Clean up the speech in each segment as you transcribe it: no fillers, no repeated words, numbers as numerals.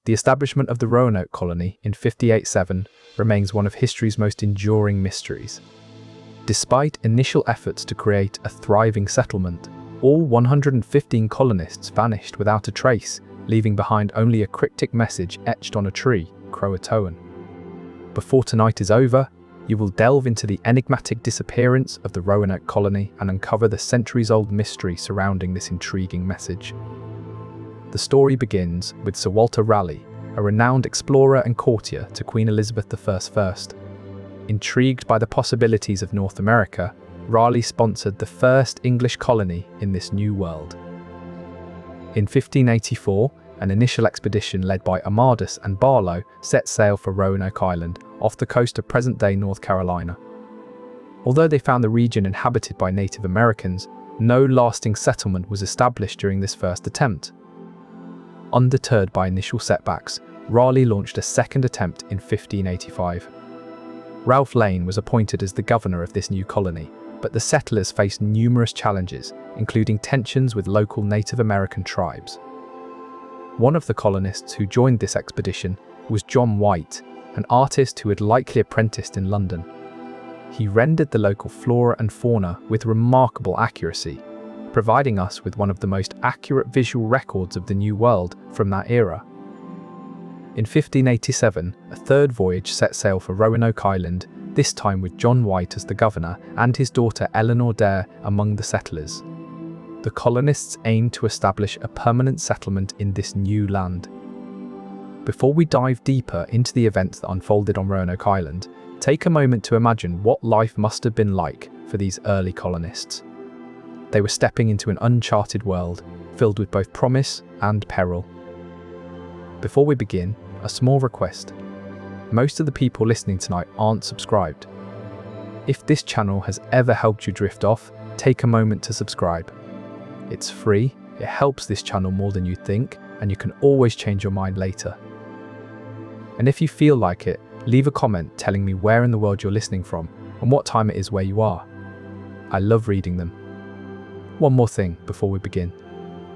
The establishment of the Roanoke colony in 1587 remains one of history's most enduring mysteries. Despite initial efforts to create a thriving settlement, all 115 colonists vanished without a trace, leaving behind only a cryptic message etched on a tree, Croatoan. Before tonight is over, you will delve into the enigmatic disappearance of the Roanoke colony and uncover the centuries-old mystery surrounding this intriguing message. The story begins with Sir Walter Raleigh, a renowned explorer and courtier to Queen Elizabeth I first. Intrigued by the possibilities of North America, Raleigh sponsored the first English colony in this new world. In 1584, an initial expedition led by Amadus and Barlow set sail for Roanoke Island, off the coast of present-day North Carolina. Although they found the region inhabited by Native Americans, no lasting settlement was established during this first attempt. Undeterred by initial setbacks, Raleigh launched a second attempt in 1585. Ralph Lane was appointed as the governor of this new colony, but the settlers faced numerous challenges, including tensions with local Native American tribes. One of the colonists who joined this expedition was John White, an artist who had likely apprenticed in London. He rendered the local flora and fauna with remarkable accuracy, providing us with one of the most accurate visual records of the New World from that era. In 1587, a third voyage set sail for Roanoke Island, this time with John White as the governor and his daughter Eleanor Dare among the settlers. The colonists aimed to establish a permanent settlement in this new land. Before we dive deeper into the events that unfolded on Roanoke Island, take a moment to imagine what life must have been like for these early colonists. They were stepping into an uncharted world, filled with both promise and peril. Before we begin, a small request. Most of the people listening tonight aren't subscribed. If this channel has ever helped you drift off, take a moment to subscribe. It's free, it helps this channel more than you think, and you can always change your mind later. And if you feel like it, leave a comment telling me where in the world you're listening from and what time it is where you are. I love reading them. One more thing before we begin.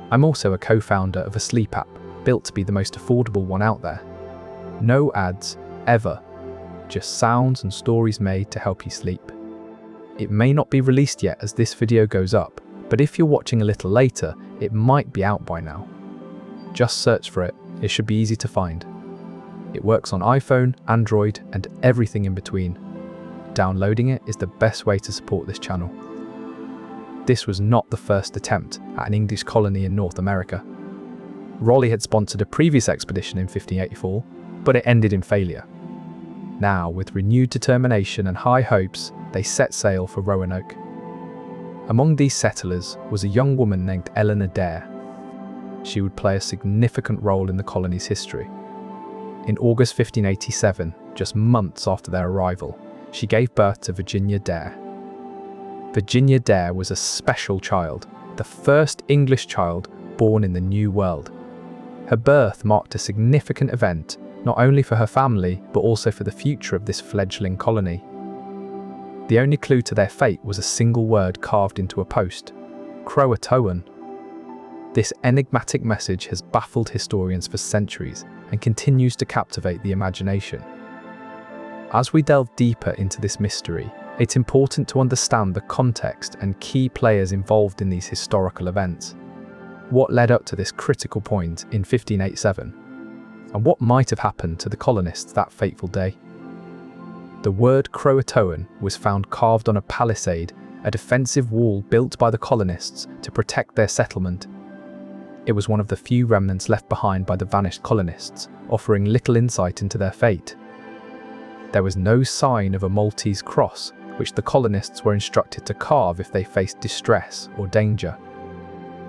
I'm also a co-founder of a sleep app built to be the most affordable one out there. No ads, ever. Just sounds and stories made to help you sleep. It may not be released yet as this video goes up, but if you're watching a little later, it might be out by now. Just search for it, it should be easy to find. It works on iPhone, Android, and everything in between. Downloading it is the best way to support this channel. This was not the first attempt at an English colony in North America. Raleigh had sponsored a previous expedition in 1584, but it ended in failure. Now, with renewed determination and high hopes, they set sail for Roanoke. Among these settlers was a young woman named Eleanor Dare. She would play a significant role in the colony's history. In August 1587, just months after their arrival, she gave birth to Virginia Dare. Virginia Dare was a special child, the first English child born in the New World. Her birth marked a significant event, not only for her family, but also for the future of this fledgling colony. The only clue to their fate was a single word carved into a post: Croatoan. This enigmatic message has baffled historians for centuries and continues to captivate the imagination. As we delve deeper into this mystery, it's important to understand the context and key players involved in these historical events. What led up to this critical point in 1587? And what might have happened to the colonists that fateful day? The word Croatoan was found carved on a palisade, a defensive wall built by the colonists to protect their settlement. It was one of the few remnants left behind by the vanished colonists, offering little insight into their fate. There was no sign of a Maltese cross, which the colonists were instructed to carve if they faced distress or danger.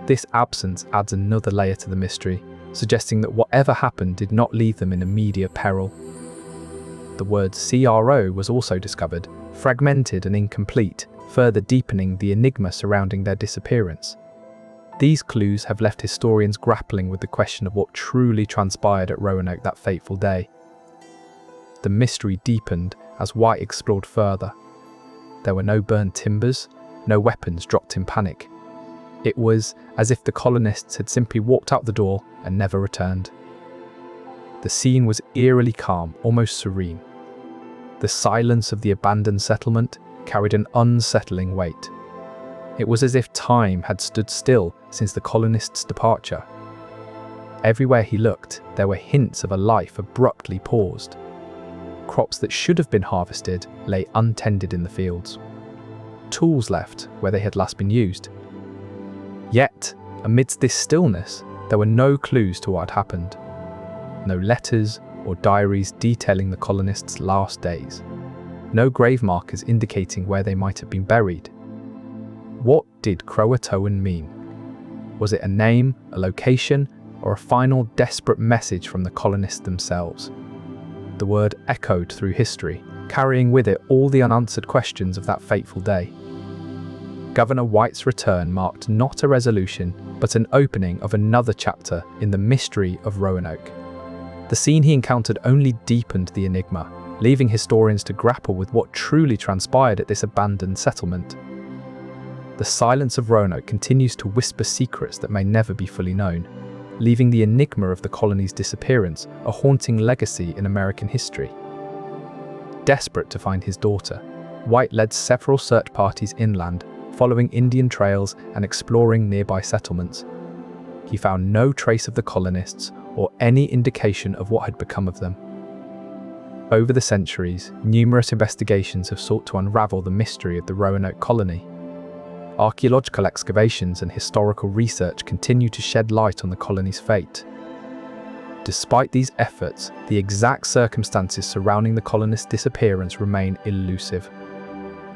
This absence adds another layer to the mystery, suggesting that whatever happened did not leave them in immediate peril. The word CRO was also discovered, fragmented and incomplete, further deepening the enigma surrounding their disappearance. These clues have left historians grappling with the question of what truly transpired at Roanoke that fateful day. The mystery deepened as White explored further. There were no burned timbers, no weapons dropped in panic. It was as if the colonists had simply walked out the door and never returned. The scene was eerily calm, almost serene. The silence of the abandoned settlement carried an unsettling weight. It was as if time had stood still since the colonists' departure. Everywhere he looked, there were hints of a life abruptly paused. Crops that should have been harvested lay untended in the fields. Tools left where they had last been used. Yet, amidst this stillness, there were no clues to what had happened. No letters or diaries detailing the colonists' last days. No grave markers indicating where they might have been buried. What did Croatoan mean? Was it a name, a location, or a final desperate message from the colonists themselves? The word echoed through history, carrying with it all the unanswered questions of that fateful day. Governor White's return marked not a resolution, but an opening of another chapter in the mystery of Roanoke. The scene he encountered only deepened the enigma, leaving historians to grapple with what truly transpired at this abandoned settlement. The silence of Roanoke continues to whisper secrets that may never be fully known, leaving the enigma of the colony's disappearance a haunting legacy in American history. Desperate to find his daughter, White led several search parties inland, following Indian trails and exploring nearby settlements. He found no trace of the colonists or any indication of what had become of them. Over the centuries, numerous investigations have sought to unravel the mystery of the Roanoke colony. Archaeological excavations and historical research continue to shed light on the colony's fate. Despite these efforts, the exact circumstances surrounding the colonists' disappearance remain elusive.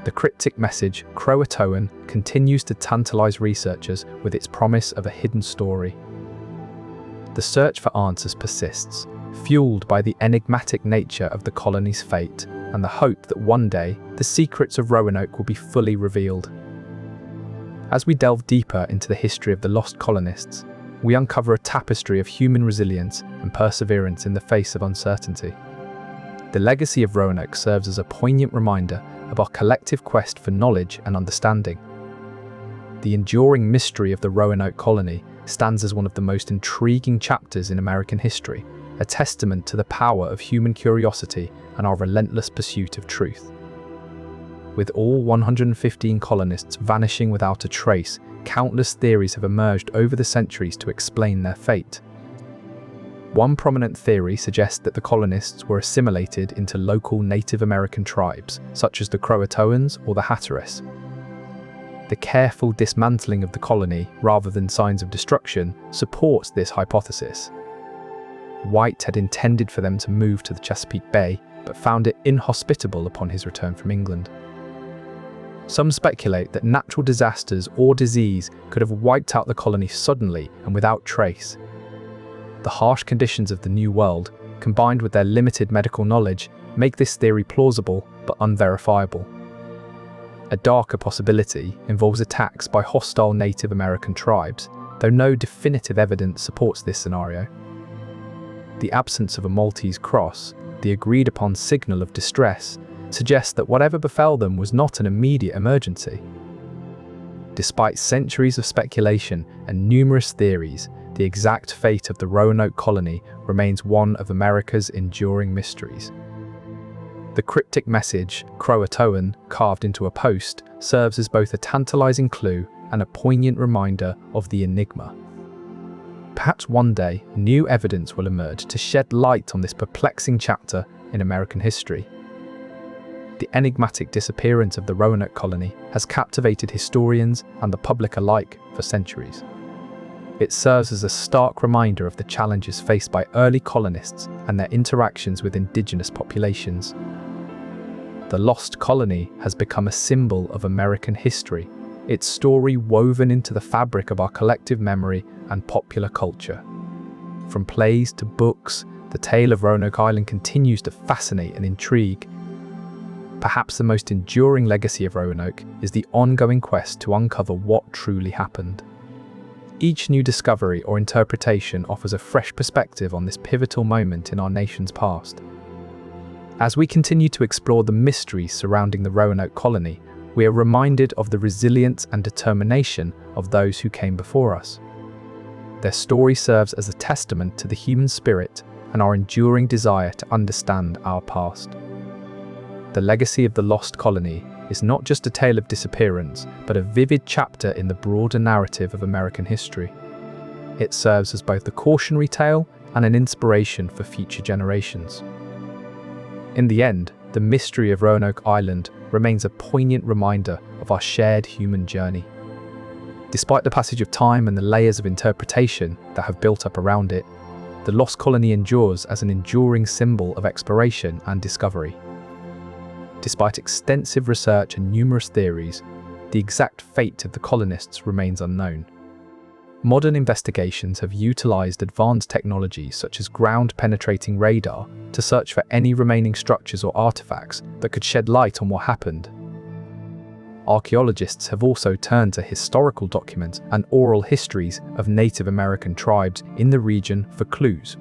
The cryptic message, Croatoan, continues to tantalize researchers with its promise of a hidden story. The search for answers persists, fueled by the enigmatic nature of the colony's fate and the hope that one day the secrets of Roanoke will be fully revealed. As we delve deeper into the history of the lost colonists, we uncover a tapestry of human resilience and perseverance in the face of uncertainty. The legacy of Roanoke serves as a poignant reminder of our collective quest for knowledge and understanding. The enduring mystery of the Roanoke colony stands as one of the most intriguing chapters in American history, a testament to the power of human curiosity and our relentless pursuit of truth. With all 115 colonists vanishing without a trace, countless theories have emerged over the centuries to explain their fate. One prominent theory suggests that the colonists were assimilated into local Native American tribes, such as the Croatoans or the Hakluyt. The careful dismantling of the colony, rather than signs of destruction, supports this hypothesis. White had intended for them to move to the Chesapeake Bay, but found it inhospitable upon his return from England. Some speculate that natural disasters or disease could have wiped out the colony suddenly and without trace. The harsh conditions of the New World, combined with their limited medical knowledge, make this theory plausible but unverifiable. A darker possibility involves attacks by hostile Native American tribes, though no definitive evidence supports this scenario. The absence of a Maltese cross, the agreed-upon signal of distress, suggests that whatever befell them was not an immediate emergency. Despite centuries of speculation and numerous theories, the exact fate of the Roanoke colony remains one of America's enduring mysteries. The cryptic message, Croatoan, carved into a post, serves as both a tantalizing clue and a poignant reminder of the enigma. Perhaps one day, new evidence will emerge to shed light on this perplexing chapter in American history. The enigmatic disappearance of the Roanoke colony has captivated historians and the public alike for centuries. It serves as a stark reminder of the challenges faced by early colonists and their interactions with indigenous populations. The lost colony has become a symbol of American history, its story woven into the fabric of our collective memory and popular culture. From plays to books, the tale of Roanoke Island continues to fascinate and intrigue. Perhaps the most enduring legacy of Roanoke is the ongoing quest to uncover what truly happened. Each new discovery or interpretation offers a fresh perspective on this pivotal moment in our nation's past. As we continue to explore the mysteries surrounding the Roanoke colony, we are reminded of the resilience and determination of those who came before us. Their story serves as a testament to the human spirit and our enduring desire to understand our past. The legacy of the lost colony is not just a tale of disappearance, but a vivid chapter in the broader narrative of American history. It serves as both a cautionary tale and an inspiration for future generations. In the end, the mystery of Roanoke Island remains a poignant reminder of our shared human journey. Despite the passage of time and the layers of interpretation that have built up around it, the lost colony endures as an enduring symbol of exploration and discovery. Despite extensive research and numerous theories, the exact fate of the colonists remains unknown. Modern investigations have utilized advanced technologies such as ground-penetrating radar to search for any remaining structures or artifacts that could shed light on what happened. Archaeologists have also turned to historical documents and oral histories of Native American tribes in the region for clues.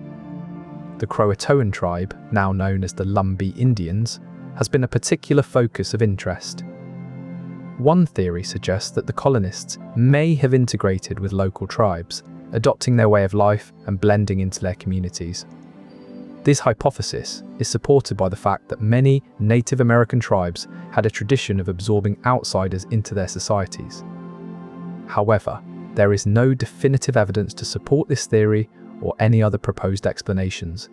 The Croatoan tribe, now known as the Lumbee Indians, has been a particular focus of interest. One theory suggests that the colonists may have integrated with local tribes, adopting their way of life and blending into their communities. This hypothesis is supported by the fact that many Native American tribes had a tradition of absorbing outsiders into their societies. However, there is no definitive evidence to support this theory or any other proposed explanations.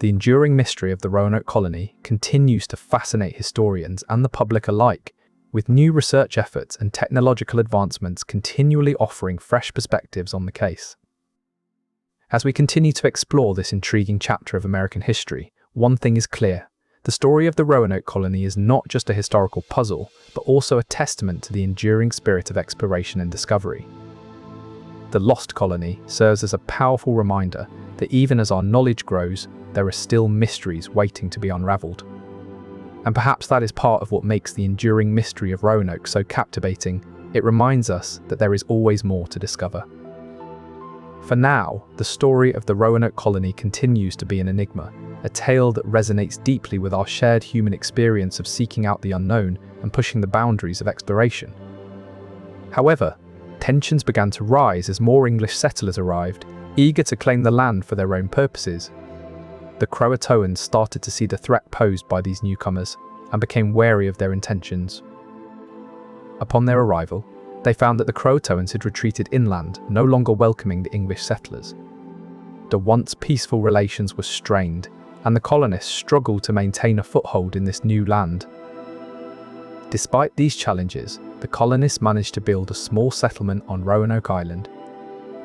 The enduring mystery of the Roanoke colony continues to fascinate historians and the public alike, with new research efforts and technological advancements continually offering fresh perspectives on the case. As we continue to explore this intriguing chapter of American history, one thing is clear: the story of the Roanoke colony is not just a historical puzzle, but also a testament to the enduring spirit of exploration and discovery. The lost colony serves as a powerful reminder that even as our knowledge grows, there are still mysteries waiting to be unraveled. And perhaps that is part of what makes the enduring mystery of Roanoke so captivating. It reminds us that there is always more to discover. For now, the story of the Roanoke colony continues to be an enigma, a tale that resonates deeply with our shared human experience of seeking out the unknown and pushing the boundaries of exploration. However, tensions began to rise as more English settlers arrived, eager to claim the land for their own purposes. The Croatoans started to see the threat posed by these newcomers and became wary of their intentions. Upon their arrival, they found that the Croatoans had retreated inland, no longer welcoming the English settlers. The once peaceful relations were strained, and the colonists struggled to maintain a foothold in this new land. Despite these challenges, the colonists managed to build a small settlement on Roanoke Island.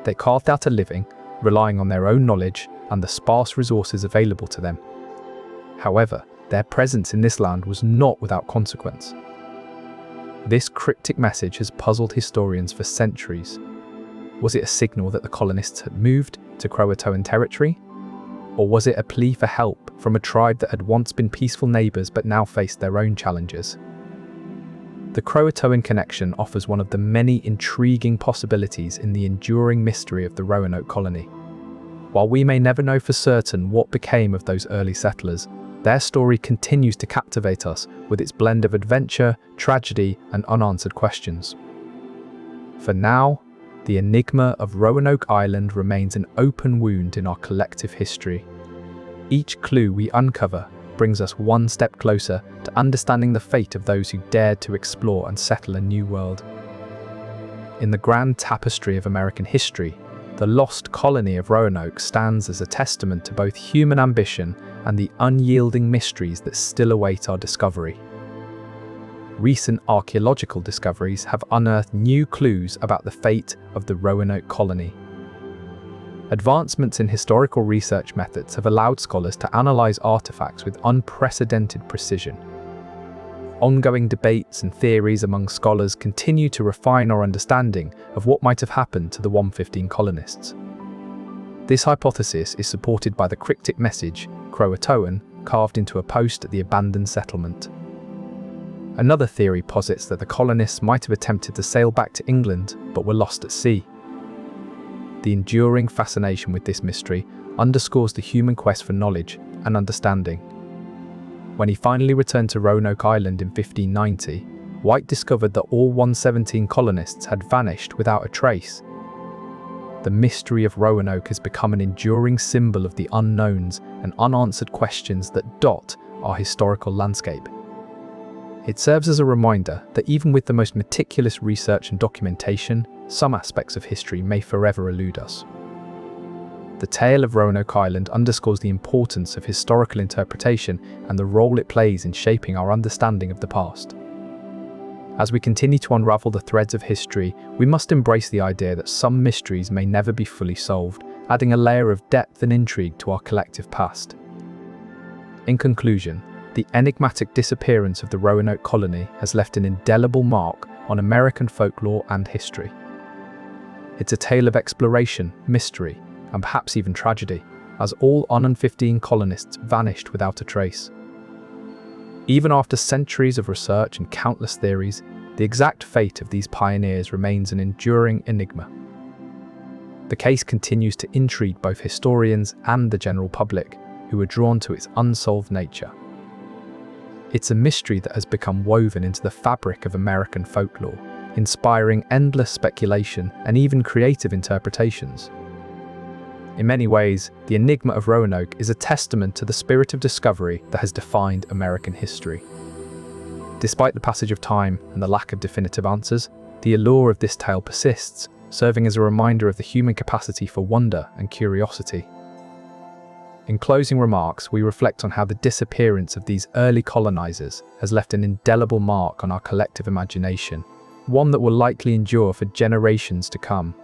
They carved out a living, relying on their own knowledge and the sparse resources available to them. However, their presence in this land was not without consequence. This cryptic message has puzzled historians for centuries. Was it a signal that the colonists had moved to Croatoan territory? Or was it a plea for help from a tribe that had once been peaceful neighbours but now faced their own challenges? The Croatoan Connection offers one of the many intriguing possibilities in the enduring mystery of the Roanoke colony. While we may never know for certain what became of those early settlers, their story continues to captivate us with its blend of adventure, tragedy, and unanswered questions. For now, the enigma of Roanoke Island remains an open wound in our collective history. Each clue we uncover brings us one step closer to understanding the fate of those who dared to explore and settle a new world. In the grand tapestry of American history, the lost colony of Roanoke stands as a testament to both human ambition and the unyielding mysteries that still await our discovery. Recent archaeological discoveries have unearthed new clues about the fate of the Roanoke colony. Advancements in historical research methods have allowed scholars to analyze artifacts with unprecedented precision. Ongoing debates and theories among scholars continue to refine our understanding of what might have happened to the 115 colonists. This hypothesis is supported by the cryptic message, Croatoan, carved into a post at the abandoned settlement. Another theory posits that the colonists might have attempted to sail back to England but were lost at sea. The enduring fascination with this mystery underscores the human quest for knowledge and understanding. When he finally returned to Roanoke Island in 1590, White discovered that all 117 colonists had vanished without a trace. the mystery of Roanoke has become an enduring symbol of the unknowns and unanswered questions that dot our historical landscape. It serves as a reminder that even with the most meticulous research and documentation, some aspects of history may forever elude us. The tale of Roanoke Island underscores the importance of historical interpretation and the role it plays in shaping our understanding of the past. As we continue to unravel the threads of history, we must embrace the idea that some mysteries may never be fully solved, adding a layer of depth and intrigue to our collective past. In conclusion, the enigmatic disappearance of the Roanoke colony has left an indelible mark on American folklore and history. It's a tale of exploration, mystery, and perhaps even tragedy, as all 115 colonists vanished without a trace. Even after centuries of research and countless theories, the exact fate of these pioneers remains an enduring enigma. The case continues to intrigue both historians and the general public, who are drawn to its unsolved nature. It's a mystery that has become woven into the fabric of American folklore, inspiring endless speculation and even creative interpretations. In many ways, the enigma of Roanoke is a testament to the spirit of discovery that has defined American history. Despite the passage of time and the lack of definitive answers, the allure of this tale persists, serving as a reminder of the human capacity for wonder and curiosity. In closing remarks, we reflect on how the disappearance of these early colonizers has left an indelible mark on our collective imagination, one that will likely endure for generations to come.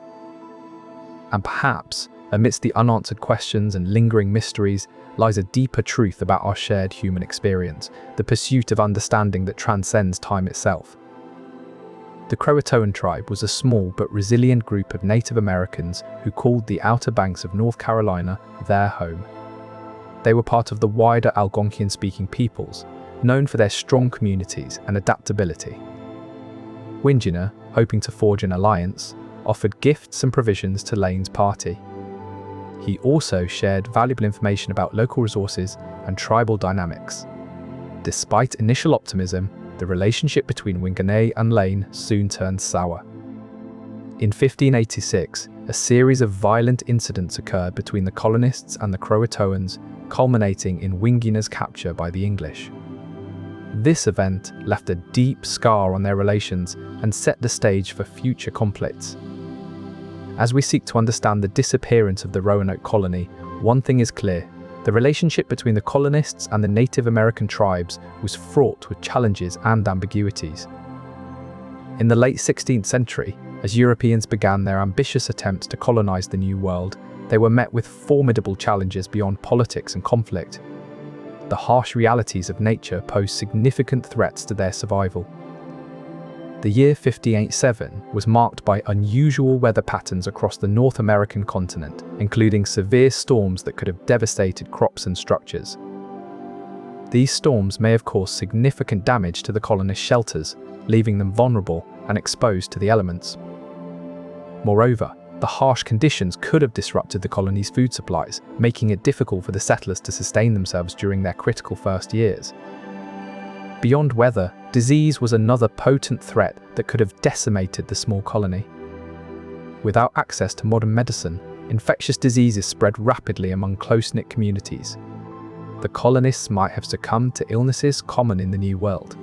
And perhaps, amidst the unanswered questions and lingering mysteries, lies a deeper truth about our shared human experience, the pursuit of understanding that transcends time itself. The Croatoan tribe was a small but resilient group of Native Americans who called the Outer Banks of North Carolina their home. They were part of the wider Algonquian-speaking peoples, known for their strong communities and adaptability. Winginer, hoping to forge an alliance, offered gifts and provisions to Lane's party. He also shared valuable information about local resources and tribal dynamics. Despite initial optimism, the relationship between Winginer and Lane soon turned sour. In 1586, a series of violent incidents occurred between the colonists and the Croatoans, culminating in Winginer's capture by the English. This event left a deep scar on their relations and set the stage for future conflicts. As we seek to understand the disappearance of the Roanoke colony, one thing is clear: the relationship between the colonists and the Native American tribes was fraught with challenges and ambiguities. In the late 16th century, as Europeans began their ambitious attempts to colonize the New World, they were met with formidable challenges beyond politics and conflict. The harsh realities of nature posed significant threats to their survival. The year 1587 was marked by unusual weather patterns across the North American continent, including severe storms that could have devastated crops and structures. These storms may have caused significant damage to the colonists' shelters, leaving them vulnerable and exposed to the elements. Moreover, the harsh conditions could have disrupted the colony's food supplies, making it difficult for the settlers to sustain themselves during their critical first years. Beyond weather, disease was another potent threat that could have decimated the small colony. Without access to modern medicine, infectious diseases spread rapidly among close-knit communities. The colonists might have succumbed to illnesses common in the New World.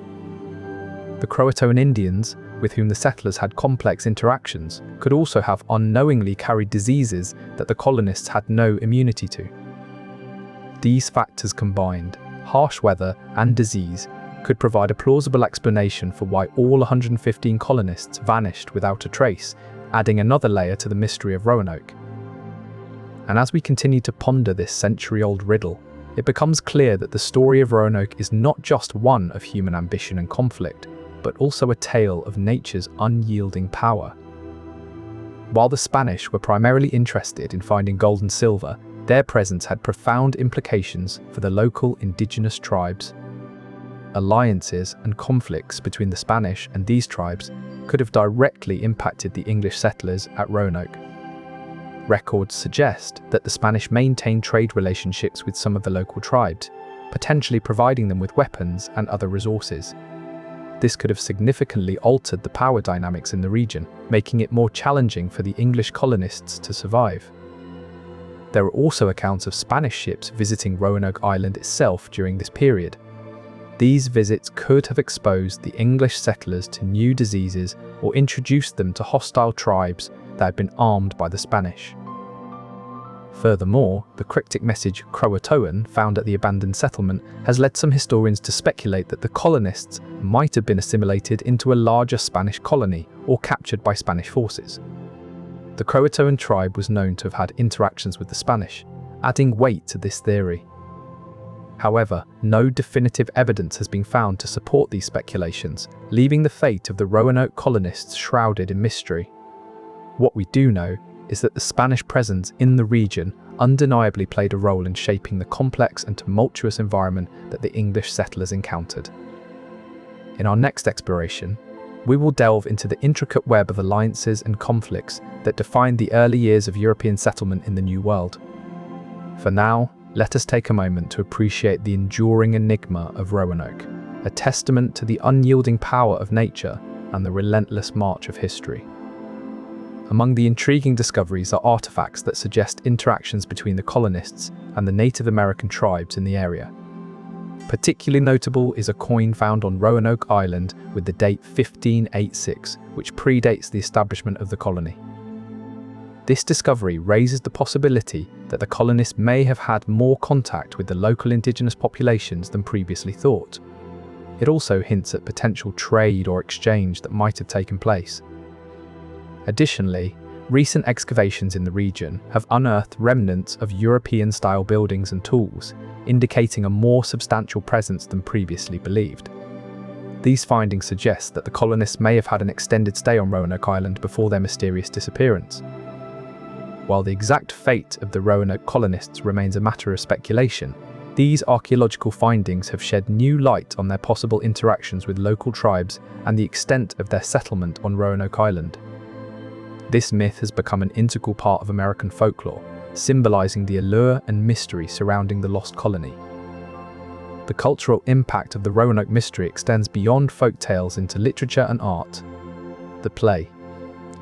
The Croatoan Indians, with whom the settlers had complex interactions, could also have unknowingly carried diseases that the colonists had no immunity to. These factors combined, harsh weather and disease, could provide a plausible explanation for why all 115 colonists vanished without a trace, adding another layer to the mystery of Roanoke. And as we continue to ponder this century-old riddle, it becomes clear that the story of Roanoke is not just one of human ambition and conflict, but also a tale of nature's unyielding power. While the Spanish were primarily interested in finding gold and silver, their presence had profound implications for the local indigenous tribes. Alliances and conflicts between the Spanish and these tribes could have directly impacted the English settlers at Roanoke. Records suggest that the Spanish maintained trade relationships with some of the local tribes, potentially providing them with weapons and other resources. this could have significantly altered the power dynamics in the region, making it more challenging for the English colonists to survive. There are also accounts of Spanish ships visiting Roanoke Island itself during this period. These visits could have exposed the English settlers to new diseases or introduced them to hostile tribes that had been armed by the Spanish. Furthermore, the cryptic message Croatoan found at the abandoned settlement has led some historians to speculate that the colonists might have been assimilated into a larger Spanish colony or captured by Spanish forces. The Croatoan tribe was known to have had interactions with the Spanish, adding weight to this theory. However, no definitive evidence has been found to support these speculations, leaving the fate of the Roanoke colonists shrouded in mystery. What we do know is that the Spanish presence in the region undeniably played a role in shaping the complex and tumultuous environment that the English settlers encountered. In our next exploration, we will delve into the intricate web of alliances and conflicts that defined the early years of European settlement in the New World. For now, let us take a moment to appreciate the enduring enigma of Roanoke, a testament to the unyielding power of nature and the relentless march of history. Among the intriguing discoveries are artifacts that suggest interactions between the colonists and the Native American tribes in the area. Particularly notable is a coin found on Roanoke Island with the date 1586, which predates the establishment of the colony. This discovery raises the possibility that the colonists may have had more contact with the local indigenous populations than previously thought. It also hints at potential trade or exchange that might have taken place. Additionally, recent excavations in the region have unearthed remnants of European-style buildings and tools, indicating a more substantial presence than previously believed. These findings suggest that the colonists may have had an extended stay on Roanoke Island before their mysterious disappearance. While the exact fate of the Roanoke colonists remains a matter of speculation, these archaeological findings have shed new light on their possible interactions with local tribes and the extent of their settlement on Roanoke Island. This myth has become an integral part of American folklore, symbolizing the allure and mystery surrounding the lost colony. The cultural impact of the Roanoke mystery extends beyond folk tales into literature and art. The play,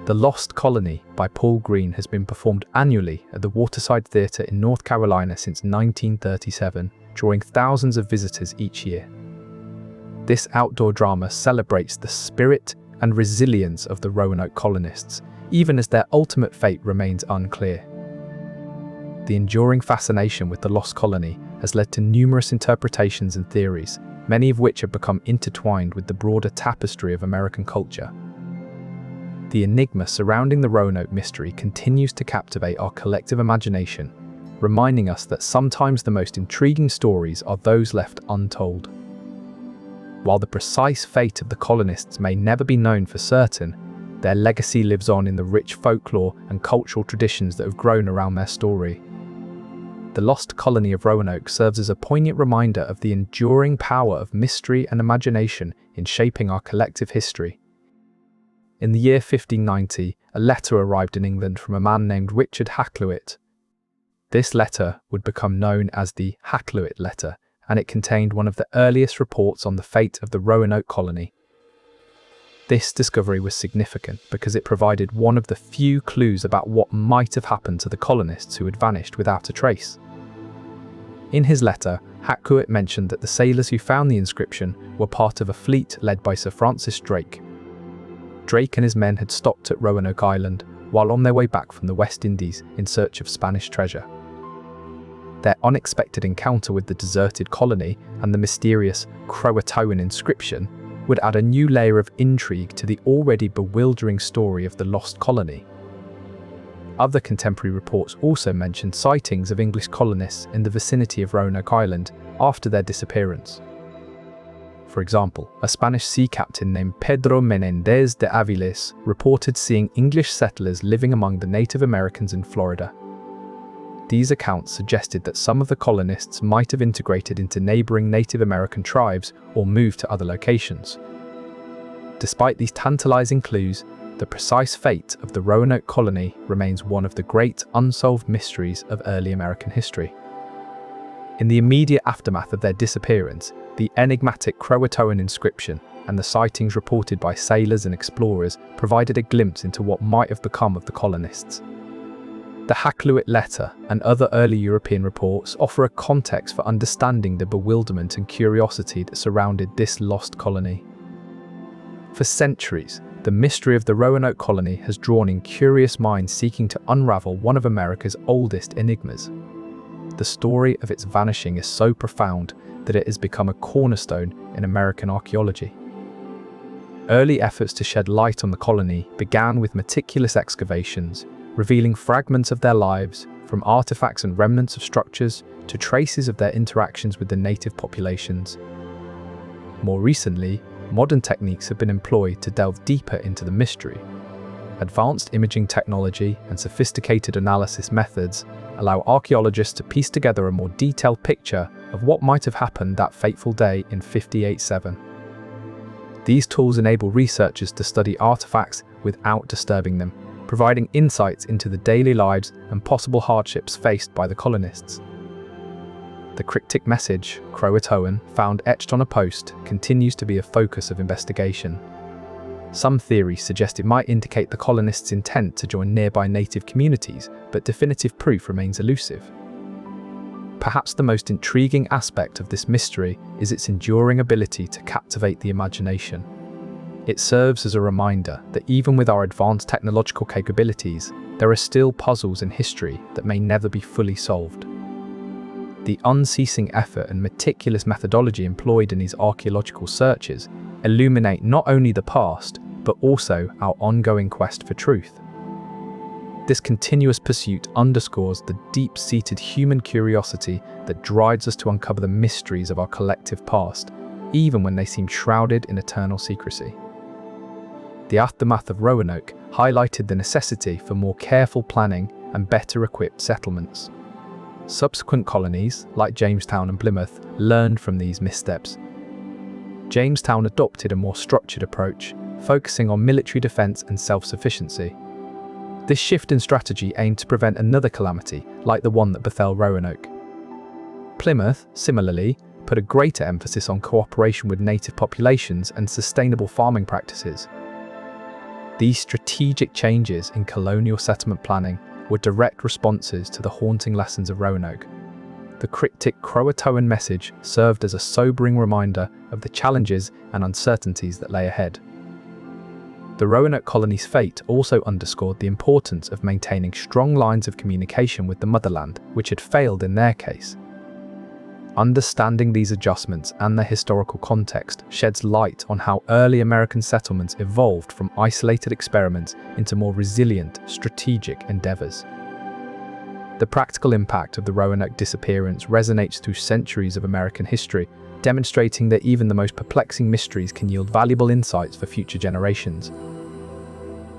The Lost Colony by Paul Green, has been performed annually at the Waterside Theatre in North Carolina since 1937, drawing thousands of visitors each year. This outdoor drama celebrates the spirit and resilience of the Roanoke colonists, even as their ultimate fate remains unclear. The enduring fascination with the lost colony has led to numerous interpretations and theories, many of which have become intertwined with the broader tapestry of American culture. The enigma surrounding the Roanoke mystery continues to captivate our collective imagination, reminding us that sometimes the most intriguing stories are those left untold. While the precise fate of the colonists may never be known for certain, their legacy lives on in the rich folklore and cultural traditions that have grown around their story. The lost colony of Roanoke serves as a poignant reminder of the enduring power of mystery and imagination in shaping our collective history. In the year 1590, a letter arrived in England from a man named Richard Hakluyt. This letter would become known as the Hakluyt letter, and it contained one of the earliest reports on the fate of the Roanoke colony. This discovery was significant because it provided one of the few clues about what might have happened to the colonists who had vanished without a trace. In his letter, Hakluyt mentioned that the sailors who found the inscription were part of a fleet led by Sir Francis Drake. Drake and his men had stopped at Roanoke Island while on their way back from the West Indies in search of Spanish treasure. Their unexpected encounter with the deserted colony and the mysterious Croatoan inscription would add a new layer of intrigue to the already bewildering story of the lost colony. Other contemporary reports also mentioned sightings of English colonists in the vicinity of Roanoke Island after their disappearance. For example, a Spanish sea captain named Pedro Menéndez de Avilés reported seeing English settlers living among the Native Americans in Florida. These accounts suggested that some of the colonists might have integrated into neighboring Native American tribes or moved to other locations. Despite these tantalizing clues, the precise fate of the Roanoke colony remains one of the great unsolved mysteries of early American history. In the immediate aftermath of their disappearance, the enigmatic Croatoan inscription and the sightings reported by sailors and explorers provided a glimpse into what might have become of the colonists. The Hakluyt letter and other early European reports offer a context for understanding the bewilderment and curiosity that surrounded this lost colony. For centuries, the mystery of the Roanoke colony has drawn in curious minds seeking to unravel one of America's oldest enigmas. The story of its vanishing is so profound that it has become a cornerstone in American archaeology. Early efforts to shed light on the colony began with meticulous excavations, revealing fragments of their lives, from artifacts and remnants of structures to traces of their interactions with the native populations. More recently, modern techniques have been employed to delve deeper into the mystery. Advanced imaging technology and sophisticated analysis methods allow archaeologists to piece together a more detailed picture of what might have happened that fateful day in 58-7. These tools enable researchers to study artifacts without disturbing them, providing insights into the daily lives and possible hardships faced by the colonists. The cryptic message, Croatoan, found etched on a post, continues to be a focus of investigation. Some theories suggest it might indicate the colonists' intent to join nearby native communities, but definitive proof remains elusive. Perhaps the most intriguing aspect of this mystery is its enduring ability to captivate the imagination. It serves as a reminder that even with our advanced technological capabilities, there are still puzzles in history that may never be fully solved. The unceasing effort and meticulous methodology employed in these archaeological searches illuminate not only the past, but also our ongoing quest for truth. This continuous pursuit underscores the deep-seated human curiosity that drives us to uncover the mysteries of our collective past, even when they seem shrouded in eternal secrecy. The aftermath of Roanoke highlighted the necessity for more careful planning and better equipped settlements. Subsequent colonies, like Jamestown and Plymouth, learned from these missteps. Jamestown adopted a more structured approach, focusing on military defense and self-sufficiency. This shift in strategy aimed to prevent another calamity, like the one that befell Roanoke. Plymouth, similarly, put a greater emphasis on cooperation with native populations and sustainable farming practices. These strategic changes in colonial settlement planning were direct responses to the haunting lessons of Roanoke. The cryptic Croatoan message served as a sobering reminder of the challenges and uncertainties that lay ahead. The Roanoke colony's fate also underscored the importance of maintaining strong lines of communication with the motherland, which had failed in their case. Understanding these adjustments and their historical context sheds light on how early American settlements evolved from isolated experiments into more resilient, strategic endeavors. The practical impact of the Roanoke disappearance resonates through centuries of American history, demonstrating that even the most perplexing mysteries can yield valuable insights for future generations.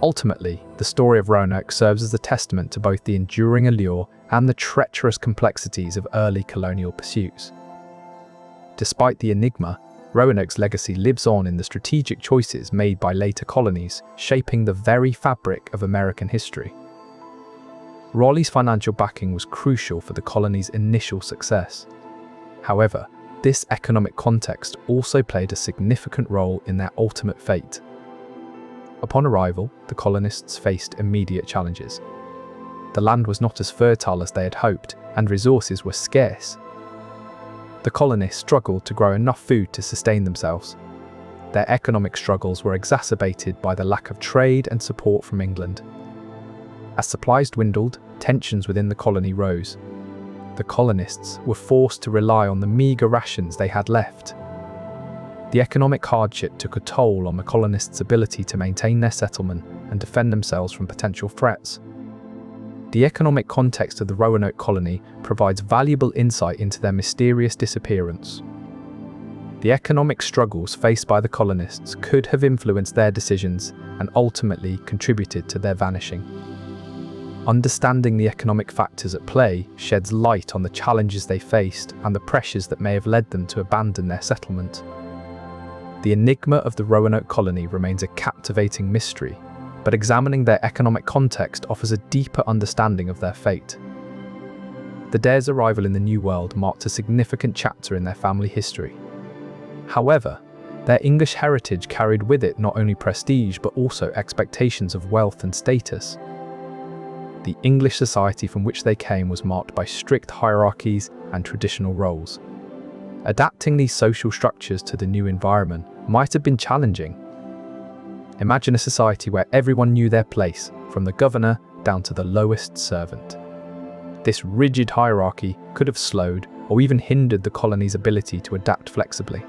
Ultimately, the story of Roanoke serves as a testament to both the enduring allure and the treacherous complexities of early colonial pursuits. Despite the enigma, Roanoke's legacy lives on in the strategic choices made by later colonies, shaping the very fabric of American history. Raleigh's financial backing was crucial for the colony's initial success. However, this economic context also played a significant role in their ultimate fate. Upon arrival, the colonists faced immediate challenges. The land was not as fertile as they had hoped, and resources were scarce. The colonists struggled to grow enough food to sustain themselves. Their economic struggles were exacerbated by the lack of trade and support from England. As supplies dwindled, tensions within the colony rose. The colonists were forced to rely on the meagre rations they had left. The economic hardship took a toll on the colonists' ability to maintain their settlement and defend themselves from potential threats. The economic context of the Roanoke colony provides valuable insight into their mysterious disappearance. The economic struggles faced by the colonists could have influenced their decisions and ultimately contributed to their vanishing. Understanding the economic factors at play sheds light on the challenges they faced and the pressures that may have led them to abandon their settlement. The enigma of the Roanoke colony remains a captivating mystery, but examining their economic context offers a deeper understanding of their fate. The Dares' arrival in the New World marked a significant chapter in their family history. However, Their English heritage carried with it not only prestige but also expectations of wealth and status. The English society from which they came was marked by strict hierarchies and traditional roles. Adapting these social structures to the new environment might have been challenging. Imagine a society where everyone knew their place, from the governor down to the lowest servant. This rigid hierarchy could have slowed or even hindered the colony's ability to adapt flexibly.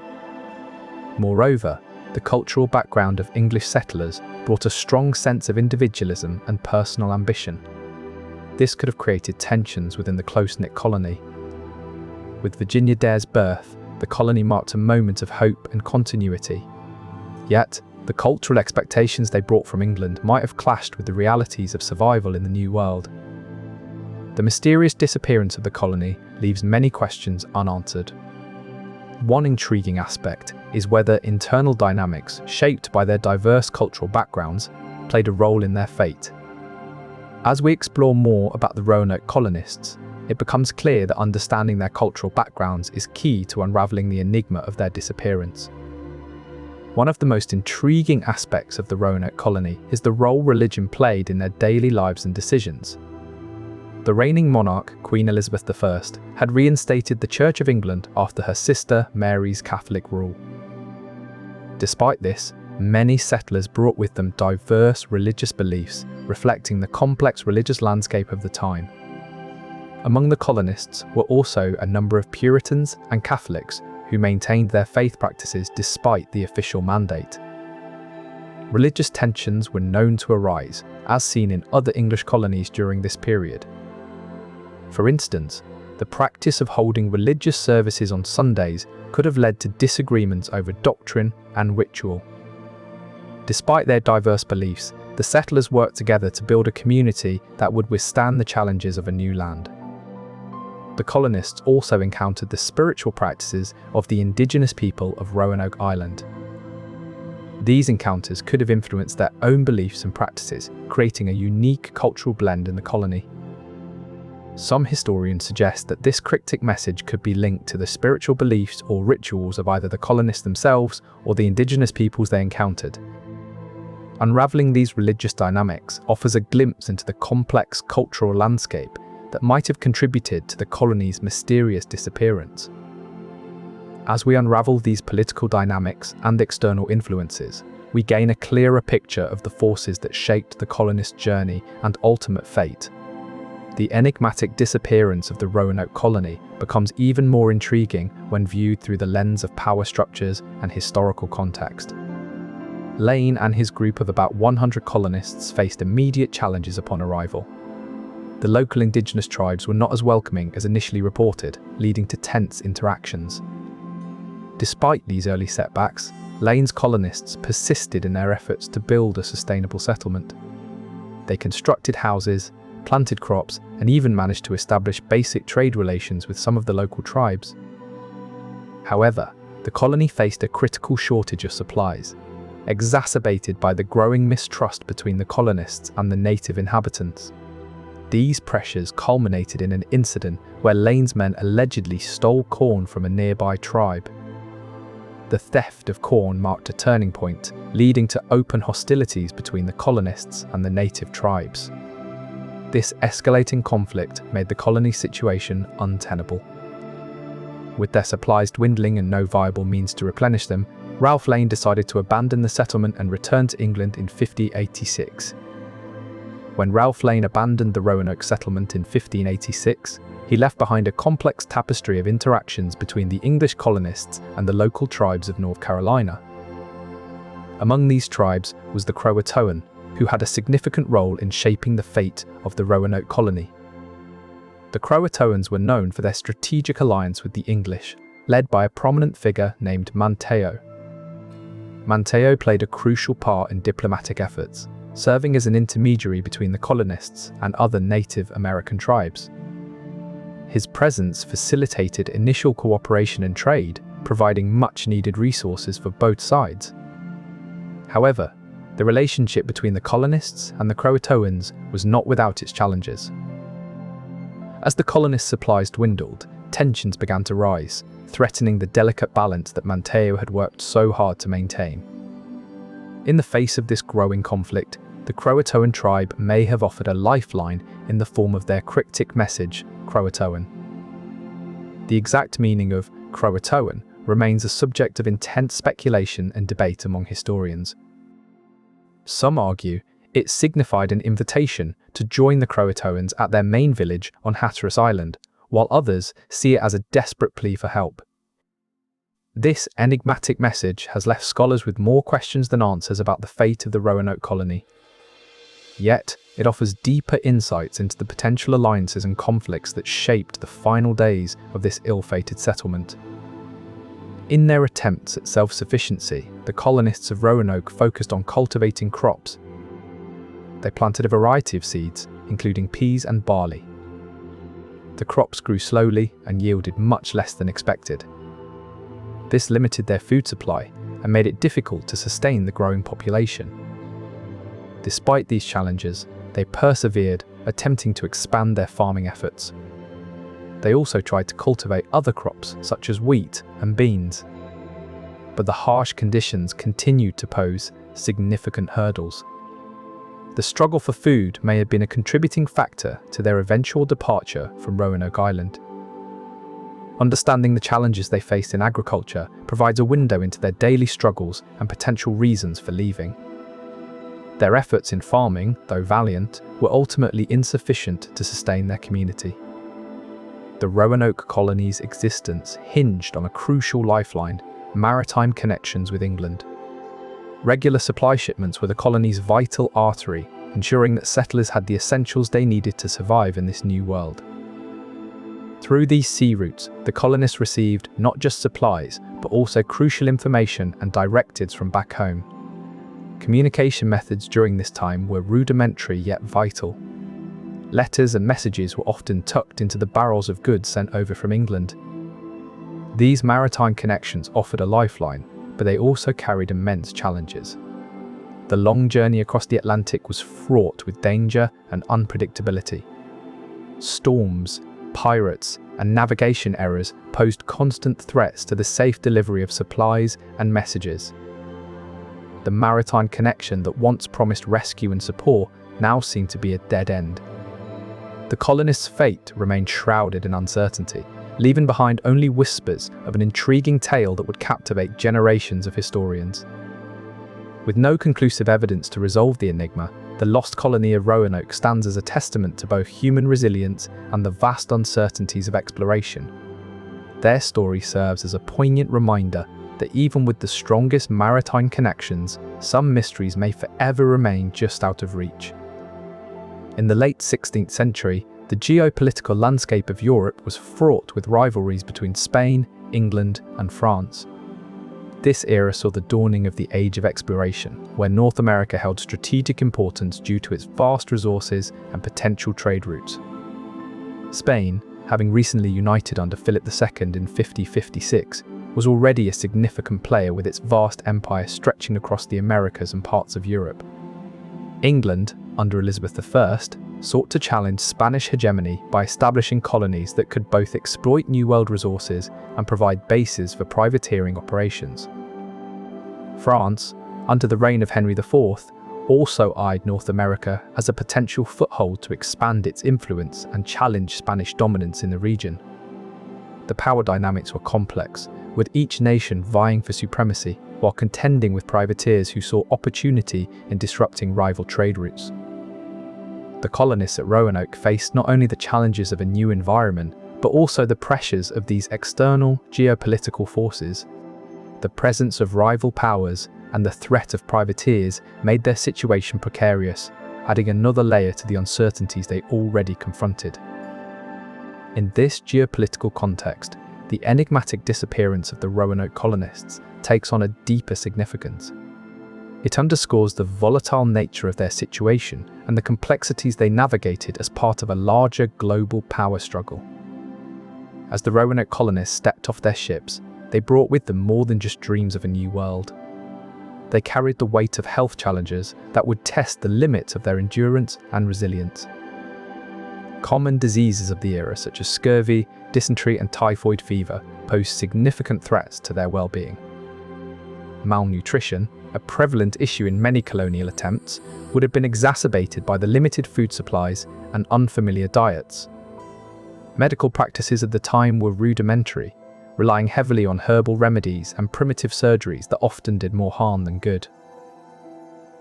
Moreover, the cultural background of English settlers brought a strong sense of individualism and personal ambition. This could have created tensions within the close-knit colony. With Virginia Dare's birth, the colony marked a moment of hope and continuity. Yet, the cultural expectations they brought from England might have clashed with the realities of survival in the New World. The mysterious disappearance of the colony leaves many questions unanswered. One intriguing aspect is whether internal dynamics, shaped by their diverse cultural backgrounds, played a role in their fate. As we explore more about the Roanoke colonists, it becomes clear that understanding their cultural backgrounds is key to unraveling the enigma of their disappearance. One of the most intriguing aspects of the Roanoke colony is the role religion played in their daily lives and decisions. The reigning monarch, Queen Elizabeth I, had reinstated the Church of England after her sister Mary's Catholic rule. Despite this, many settlers brought with them diverse religious beliefs, reflecting the complex religious landscape of the time. Among the colonists were also a number of Puritans and Catholics who maintained their faith practices despite the official mandate. Religious tensions were known to arise, as seen in other English colonies during this period. For instance, the practice of holding religious services on Sundays could have led to disagreements over doctrine and ritual. Despite their diverse beliefs, the settlers worked together to build a community that would withstand the challenges of a new land. The colonists also encountered the spiritual practices of the indigenous people of Roanoke Island. These encounters could have influenced their own beliefs and practices, creating a unique cultural blend in the colony. Some historians suggest that this cryptic message could be linked to the spiritual beliefs or rituals of either the colonists themselves or the indigenous peoples they encountered. Unraveling these religious dynamics offers a glimpse into the complex cultural landscape that might have contributed to the colony's mysterious disappearance. As we unravel these political dynamics and external influences, we gain a clearer picture of the forces that shaped the colonists' journey and ultimate fate. The enigmatic disappearance of the Roanoke colony becomes even more intriguing when viewed through the lens of power structures and historical context. Lane and his group of about 100 colonists faced immediate challenges upon arrival. The local indigenous tribes were not as welcoming as initially reported, leading to tense interactions. Despite these early setbacks, Lane's colonists persisted in their efforts to build a sustainable settlement. They constructed houses, planted crops, and even managed to establish basic trade relations with some of the local tribes. However, the colony faced a critical shortage of supplies, exacerbated by the growing mistrust between the colonists and the native inhabitants. These pressures culminated in an incident where Lane's men allegedly stole corn from a nearby tribe. The theft of corn marked a turning point, leading to open hostilities between the colonists and the native tribes. This escalating conflict made the colony's situation untenable. With their supplies dwindling and no viable means to replenish them, Ralph Lane decided to abandon the settlement and return to England in 1586. When Ralph Lane abandoned the Roanoke settlement in 1586, he left behind a complex tapestry of interactions between the English colonists and the local tribes of North Carolina. Among these tribes was the Croatoan, who had a significant role in shaping the fate of the Roanoke colony. The Croatoans were known for their strategic alliance with the English, led by a prominent figure named Manteo. Manteo played a crucial part in diplomatic efforts, serving as an intermediary between the colonists and other Native American tribes. His presence facilitated initial cooperation and trade, providing much-needed resources for both sides. However, the relationship between the colonists and the Croatoans was not without its challenges. As the colonists' supplies dwindled, tensions began to rise, threatening the delicate balance that Matteo had worked so hard to maintain. In the face of this growing conflict, the Croatoan tribe may have offered a lifeline in the form of their cryptic message, Croatoan. The exact meaning of Croatoan remains a subject of intense speculation and debate among historians. Some argue it signified an invitation to join the Croatoans at their main village on Hakluyt Island, while others see it as a desperate plea for help. This enigmatic message has left scholars with more questions than answers about the fate of the Roanoke colony. Yet, it offers deeper insights into the potential alliances and conflicts that shaped the final days of this ill-fated settlement. In their attempts at self-sufficiency, the colonists of Roanoke focused on cultivating crops. They planted a variety of seeds, including peas and barley. The crops grew slowly and yielded much less than expected. This limited their food supply and made it difficult to sustain the growing population. Despite these challenges, they persevered, attempting to expand their farming efforts. They also tried to cultivate other crops such as wheat and beans. But the harsh conditions continued to pose significant hurdles. The struggle for food may have been a contributing factor to their eventual departure from Roanoke Island. Understanding the challenges they faced in agriculture provides a window into their daily struggles and potential reasons for leaving. Their efforts in farming, though valiant, were ultimately insufficient to sustain their community. The Roanoke colony's existence hinged on a crucial lifeline: maritime connections with England. Regular supply shipments were the colony's vital artery, ensuring that settlers had the essentials they needed to survive in this new world. Through these sea routes, the colonists received not just supplies, but also crucial information and directives from back home. Communication methods during this time were rudimentary yet vital. Letters and messages were often tucked into the barrels of goods sent over from England. These maritime connections offered a lifeline, but they also carried immense challenges. The long journey across the Atlantic was fraught with danger and unpredictability. Storms, pirates, and navigation errors posed constant threats to the safe delivery of supplies and messages. The maritime connection that once promised rescue and support now seemed to be a dead end. The colonists' fate remained shrouded in uncertainty, leaving behind only whispers of an intriguing tale that would captivate generations of historians. With no conclusive evidence to resolve the enigma, the lost colony of Roanoke stands as a testament to both human resilience and the vast uncertainties of exploration. Their story serves as a poignant reminder that even with the strongest maritime connections, some mysteries may forever remain just out of reach. In the late 16th century, the geopolitical landscape of Europe was fraught with rivalries between Spain, England, and France. This era saw the dawning of the Age of Exploration, where North America held strategic importance due to its vast resources and potential trade routes. Spain, having recently united under Philip II in 5056, was already a significant player with its vast empire stretching across the Americas and parts of Europe. England, under Elizabeth I, sought to challenge Spanish hegemony by establishing colonies that could both exploit New World resources and provide bases for privateering operations. France, under the reign of Henry IV, also eyed North America as a potential foothold to expand its influence and challenge Spanish dominance in the region. The power dynamics were complex, with each nation vying for supremacy while contending with privateers who saw opportunity in disrupting rival trade routes. The colonists at Roanoke faced not only the challenges of a new environment, but also the pressures of these external geopolitical forces. The presence of rival powers and the threat of privateers made their situation precarious, adding another layer to the uncertainties they already confronted. In this geopolitical context, the enigmatic disappearance of the Roanoke colonists takes on a deeper significance. It underscores the volatile nature of their situation and the complexities they navigated as part of a larger global power struggle. As the Roanoke colonists stepped off their ships, they brought with them more than just dreams of a new world. They carried the weight of health challenges that would test the limits of their endurance and resilience. Common diseases of the era, such as scurvy, dysentery, and typhoid fever, posed significant threats to their well-being. Malnutrition, a prevalent issue in many colonial attempts, would have been exacerbated by the limited food supplies and unfamiliar diets. Medical practices at the time were rudimentary, relying heavily on herbal remedies and primitive surgeries that often did more harm than good.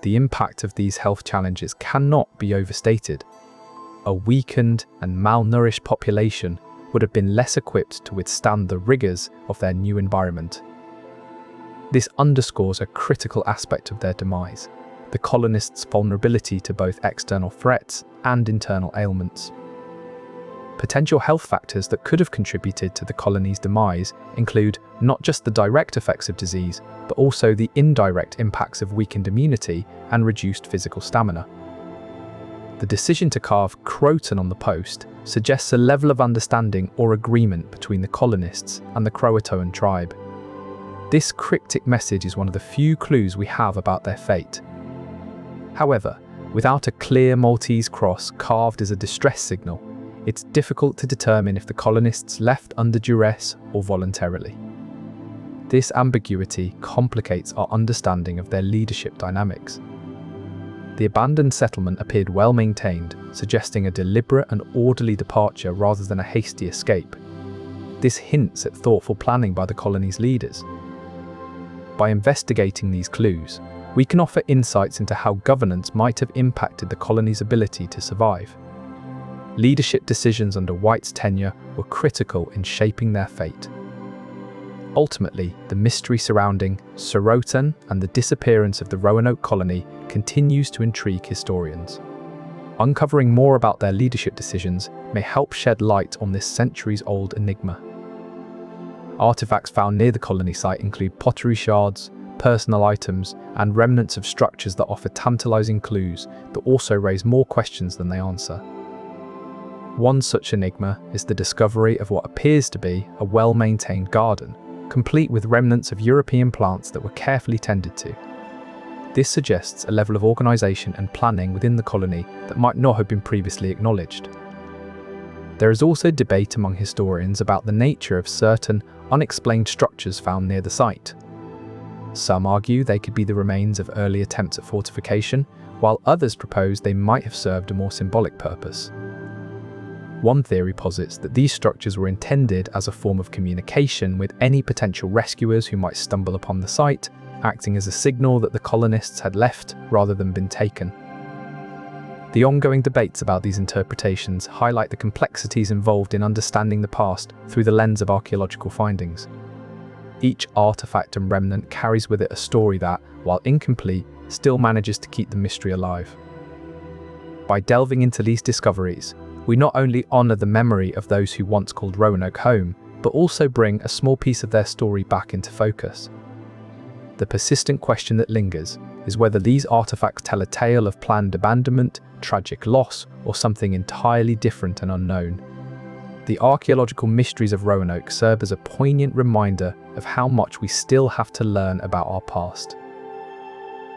The impact of these health challenges cannot be overstated. A weakened and malnourished population would have been less equipped to withstand the rigors of their new environment. This underscores a critical aspect of their demise: the colonists' vulnerability to both external threats and internal ailments. Potential health factors that could have contributed to the colony's demise include not just the direct effects of disease, but also the indirect impacts of weakened immunity and reduced physical stamina. The decision to carve Croatoan on the post suggests a level of understanding or agreement between the colonists and the Croatoan tribe. This cryptic message is one of the few clues we have about their fate. However, without a clear Maltese cross carved as a distress signal, it's difficult to determine if the colonists left under duress or voluntarily. This ambiguity complicates our understanding of their leadership dynamics. The abandoned settlement appeared well maintained, suggesting a deliberate and orderly departure rather than a hasty escape. This hints at thoughtful planning by the colony's leaders. By investigating these clues, we can offer insights into how governance might have impacted the colony's ability to survive. Leadership decisions under White's tenure were critical in shaping their fate. Ultimately, the mystery surrounding Sir Walter and the disappearance of the Roanoke colony continues to intrigue historians. Uncovering more about their leadership decisions may help shed light on this centuries-old enigma. Artifacts found near the colony site include pottery shards, personal items, and remnants of structures that offer tantalizing clues that also raise more questions than they answer. One such enigma is the discovery of what appears to be a well-maintained garden, complete with remnants of European plants that were carefully tended to. This suggests a level of organisation and planning within the colony that might not have been previously acknowledged. There is also debate among historians about the nature of certain unexplained structures found near the site. Some argue they could be the remains of early attempts at fortification, while others propose they might have served a more symbolic purpose. One theory posits that these structures were intended as a form of communication with any potential rescuers who might stumble upon the site, acting as a signal that the colonists had left rather than been taken. The ongoing debates about these interpretations highlight the complexities involved in understanding the past through the lens of archaeological findings. Each artifact and remnant carries with it a story that, while incomplete, still manages to keep the mystery alive. By delving into these discoveries, we not only honour the memory of those who once called Roanoke home, but also bring a small piece of their story back into focus. The persistent question that lingers is whether these artifacts tell a tale of planned abandonment, tragic loss, or something entirely different and unknown. The archaeological mysteries of Roanoke serve as a poignant reminder of how much we still have to learn about our past.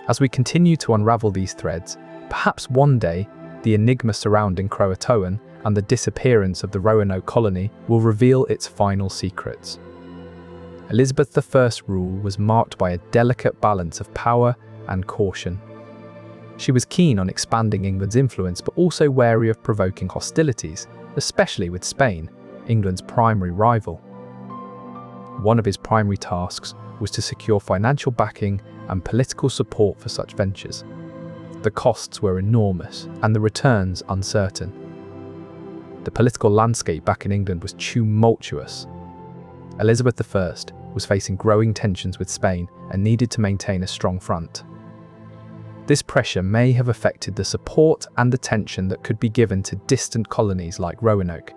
As we continue to unravel these threads, perhaps one day, the enigma surrounding Croatoan and the disappearance of the Roanoke colony will reveal its final secrets. Elizabeth I's rule was marked by a delicate balance of power and caution. She was keen on expanding England's influence, but also wary of provoking hostilities, especially with Spain, England's primary rival. One of his primary tasks was to secure financial backing and political support for such ventures. The costs were enormous and the returns uncertain. The political landscape back in England was tumultuous. Elizabeth I was facing growing tensions with Spain and needed to maintain a strong front. This pressure may have affected the support and attention that could be given to distant colonies like Roanoke.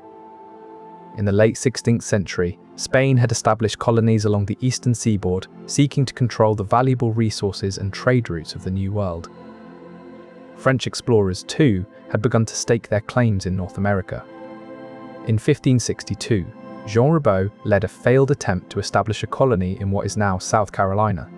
In the late 16th century, Spain had established colonies along the eastern seaboard, seeking to control the valuable resources and trade routes of the New World. French explorers, too, had begun to stake their claims in North America. In 1562, Jean Ribaut led a failed attempt to establish a colony in what is now South Carolina.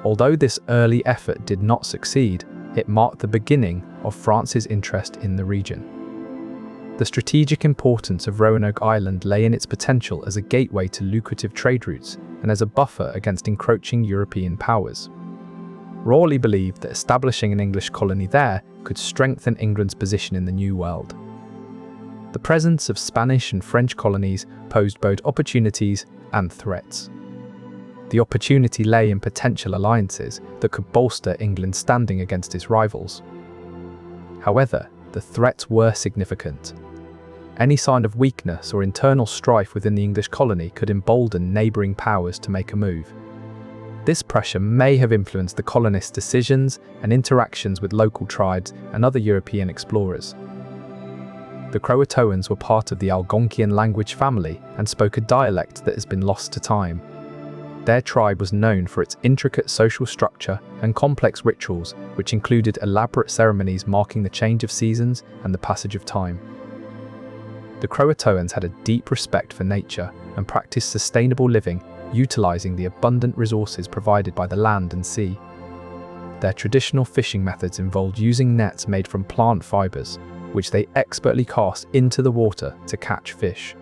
Although this early effort did not succeed, it marked the beginning of France's interest in the region. The strategic importance of Roanoke Island lay in its potential as a gateway to lucrative trade routes and as a buffer against encroaching European powers. Raleigh believed that establishing an English colony there could strengthen England's position in the New World. The presence of Spanish and French colonies posed both opportunities and threats. The opportunity lay in potential alliances that could bolster England's standing against its rivals. However, the threats were significant. Any sign of weakness or internal strife within the English colony could embolden neighbouring powers to make a move. This pressure may have influenced the colonists' decisions and interactions with local tribes and other European explorers. The Croatoans were part of the Algonquian language family and spoke a dialect that has been lost to time. Their tribe was known for its intricate social structure and complex rituals, which included elaborate ceremonies marking the change of seasons and the passage of time. The Croatoans had a deep respect for nature and practiced sustainable living, utilizing the abundant resources provided by the land and sea. Their traditional fishing methods involved using nets made from plant fibers, which they expertly cast into the water to catch fish.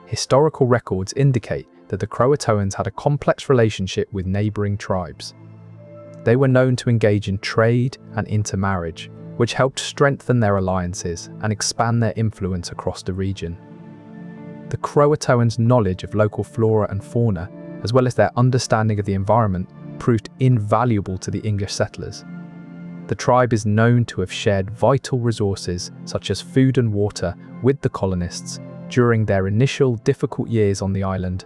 Historical records indicate that the Croatoans had a complex relationship with neighbouring tribes. They were known to engage in trade and intermarriage, which helped strengthen their alliances and expand their influence across the region. The Croatoans' knowledge of local flora and fauna, as well as their understanding of the environment, proved invaluable to the English settlers. The tribe is known to have shared vital resources such as food and water with the colonists during their initial difficult years on the island.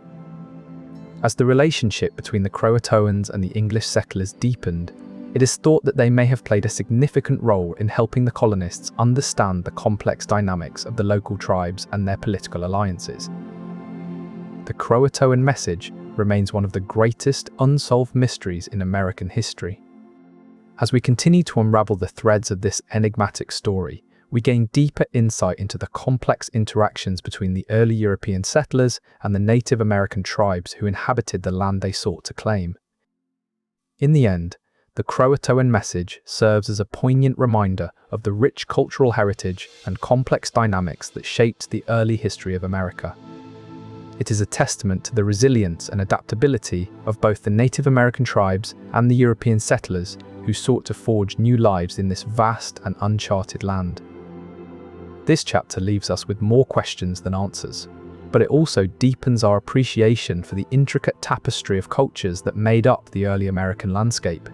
As the relationship between the Croatoans and the English settlers deepened, it is thought that they may have played a significant role in helping the colonists understand the complex dynamics of the local tribes and their political alliances. The Croatoan message remains one of the greatest unsolved mysteries in American history. As we continue to unravel the threads of this enigmatic story, we gain deeper insight into the complex interactions between the early European settlers and the Native American tribes who inhabited the land they sought to claim. In the end, the Croatoan message serves as a poignant reminder of the rich cultural heritage and complex dynamics that shaped the early history of America. It is a testament to the resilience and adaptability of both the Native American tribes and the European settlers who sought to forge new lives in this vast and uncharted land. This chapter leaves us with more questions than answers, but it also deepens our appreciation for the intricate tapestry of cultures that made up the early American landscape.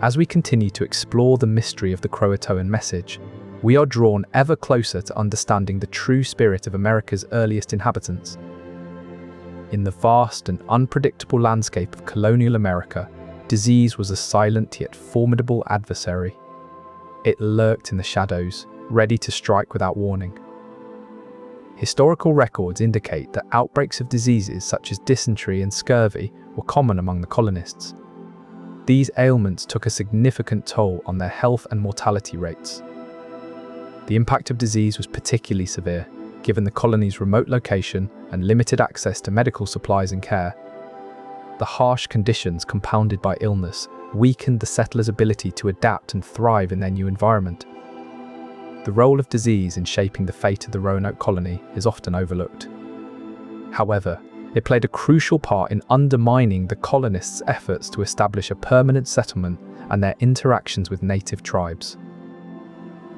As we continue to explore the mystery of the Croatoan message, we are drawn ever closer to understanding the true spirit of America's earliest inhabitants. In the vast and unpredictable landscape of colonial America, disease was a silent yet formidable adversary. It lurked in the shadows, ready to strike without warning. Historical records indicate that outbreaks of diseases such as dysentery and scurvy were common among the colonists. These ailments took a significant toll on their health and mortality rates. The impact of disease was particularly severe, given the colony's remote location and limited access to medical supplies and care. The harsh conditions compounded by illness weakened the settlers' ability to adapt and thrive in their new environment. The role of disease in shaping the fate of the Roanoke colony is often overlooked. However, it played a crucial part in undermining the colonists' efforts to establish a permanent settlement and their interactions with native tribes.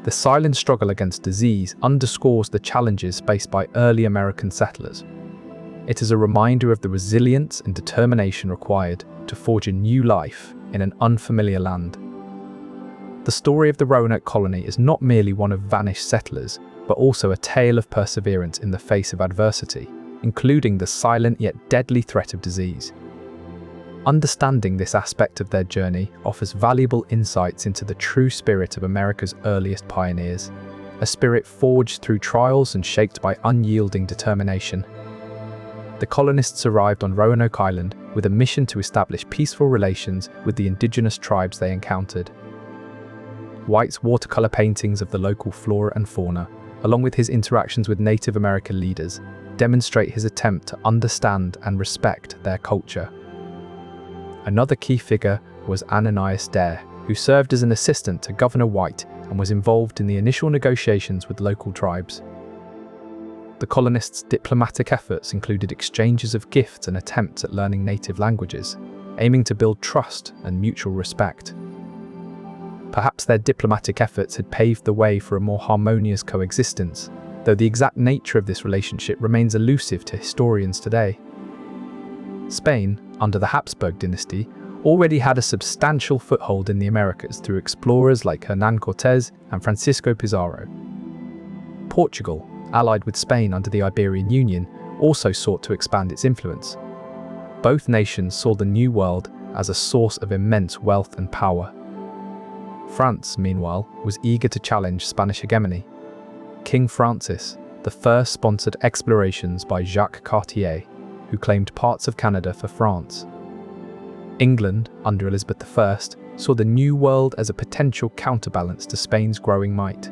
The silent struggle against disease underscores the challenges faced by early American settlers. It is a reminder of the resilience and determination required to forge a new life in an unfamiliar land. The story of the Roanoke colony is not merely one of vanished settlers, but also a tale of perseverance in the face of adversity, including the silent yet deadly threat of disease. Understanding this aspect of their journey offers valuable insights into the true spirit of America's earliest pioneers, a spirit forged through trials and shaped by unyielding determination. The colonists arrived on Roanoke Island with a mission to establish peaceful relations with the indigenous tribes they encountered. White's watercolor paintings of the local flora and fauna, along with his interactions with Native American leaders, demonstrate his attempt to understand and respect their culture. Another key figure was Ananias Dare, who served as an assistant to Governor White and was involved in the initial negotiations with local tribes. The colonists' diplomatic efforts included exchanges of gifts and attempts at learning native languages, aiming to build trust and mutual respect. Perhaps their diplomatic efforts had paved the way for a more harmonious coexistence, though the exact nature of this relationship remains elusive to historians today. Spain, under the Habsburg dynasty, already had a substantial foothold in the Americas through explorers like Hernán Cortés and Francisco Pizarro. Portugal, allied with Spain under the Iberian Union, also sought to expand its influence. Both nations saw the New World as a source of immense wealth and power. France, meanwhile, was eager to challenge Spanish hegemony. King Francis I sponsored explorations by Jacques Cartier, who claimed parts of Canada for France. England, under Elizabeth I, saw the New World as a potential counterbalance to Spain's growing might.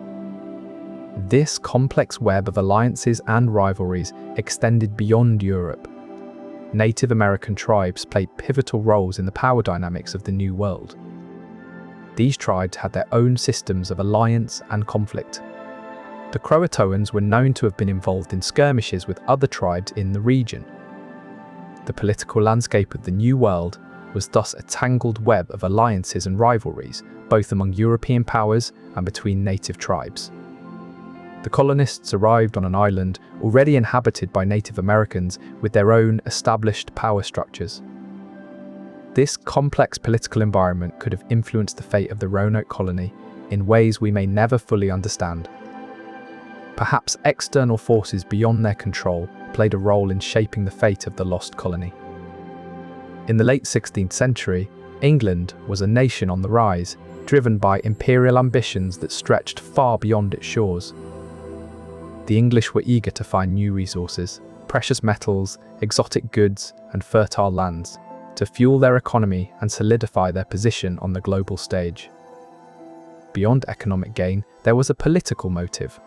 This complex web of alliances and rivalries extended beyond Europe. Native American tribes played pivotal roles in the power dynamics of the New World. These tribes had their own systems of alliance and conflict. The Croatoans were known to have been involved in skirmishes with other tribes in the region. The political landscape of the New World was thus a tangled web of alliances and rivalries, both among European powers and between native tribes. The colonists arrived on an island already inhabited by Native Americans with their own established power structures. This complex political environment could have influenced the fate of the Roanoke colony in ways we may never fully understand. Perhaps external forces beyond their control played a role in shaping the fate of the lost colony. In the late 16th century, England was a nation on the rise, driven by imperial ambitions that stretched far beyond its shores. The English were eager to find new resources, precious metals, exotic goods, and fertile lands, to fuel their economy and solidify their position on the global stage. Beyond economic gain, there was a political motive.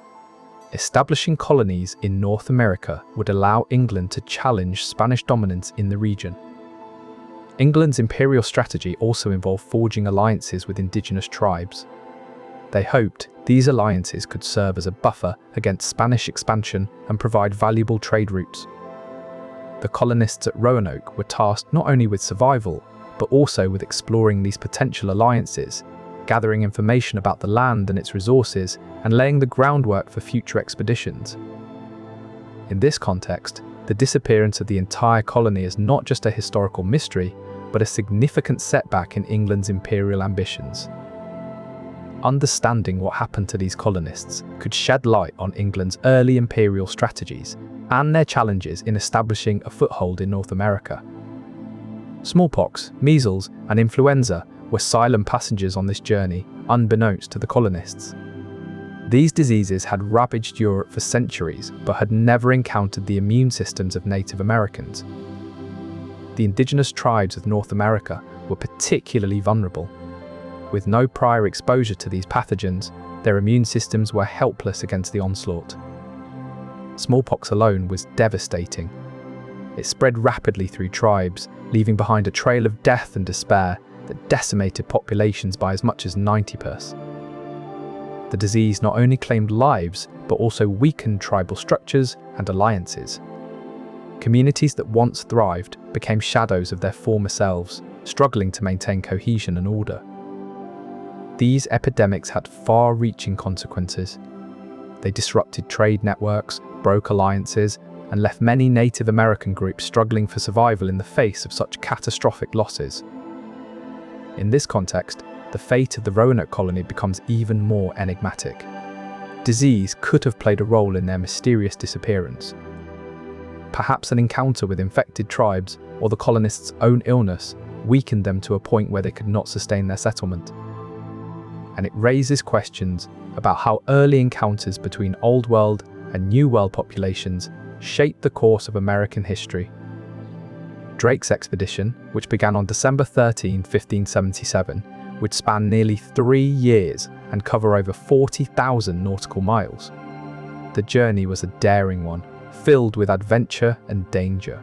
Establishing colonies in North America would allow England to challenge Spanish dominance in the region. England's imperial strategy also involved forging alliances with indigenous tribes. They hoped these alliances could serve as a buffer against Spanish expansion and provide valuable trade routes. The colonists at Roanoke were tasked not only with survival, but also with exploring these potential alliances, gathering information about the land and its resources, and laying the groundwork for future expeditions. In this context, the disappearance of the entire colony is not just a historical mystery, but a significant setback in England's imperial ambitions. Understanding what happened to these colonists could shed light on England's early imperial strategies and their challenges in establishing a foothold in North America. Smallpox, measles, and influenza were silent passengers on this journey, unbeknownst to the colonists. These diseases had ravaged Europe for centuries, but had never encountered the immune systems of Native Americans. The indigenous tribes of North America were particularly vulnerable. With no prior exposure to these pathogens, their immune systems were helpless against the onslaught. Smallpox alone was devastating. It spread rapidly through tribes, leaving behind a trail of death and despair that decimated populations by as much as 90%. The disease not only claimed lives, but also weakened tribal structures and alliances. Communities that once thrived became shadows of their former selves, struggling to maintain cohesion and order. These epidemics had far-reaching consequences. They disrupted trade networks, broke alliances, and left many Native American groups struggling for survival in the face of such catastrophic losses. In this context, the fate of the Roanoke colony becomes even more enigmatic. Disease could have played a role in their mysterious disappearance. Perhaps an encounter with infected tribes or the colonists' own illness weakened them to a point where they could not sustain their settlement. And it raises questions about how early encounters between Old World and New World populations shaped the course of American history. Drake's expedition, which began on December 13, 1577, would span nearly 3 years and cover over 40,000 nautical miles. The journey was a daring one, filled with adventure and danger.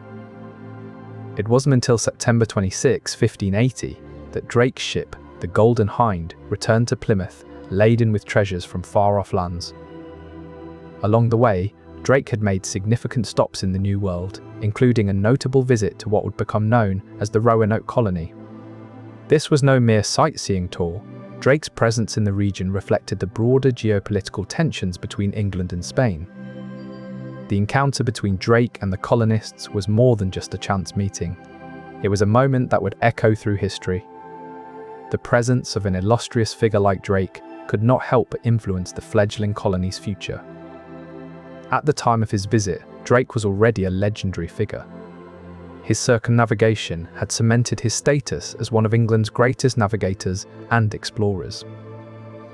It wasn't until September 26, 1580, that Drake's ship, the Golden Hind returned to Plymouth, laden with treasures from far-off lands. Along the way, Drake had made significant stops in the New World, including a notable visit to what would become known as the Roanoke colony. This was no mere sightseeing tour. Drake's presence in the region reflected the broader geopolitical tensions between England and Spain. The encounter between Drake and the colonists was more than just a chance meeting. It was a moment that would echo through history. The presence of an illustrious figure like Drake could not help but influence the fledgling colony's future. At the time of his visit, Drake was already a legendary figure. His circumnavigation had cemented his status as one of England's greatest navigators and explorers.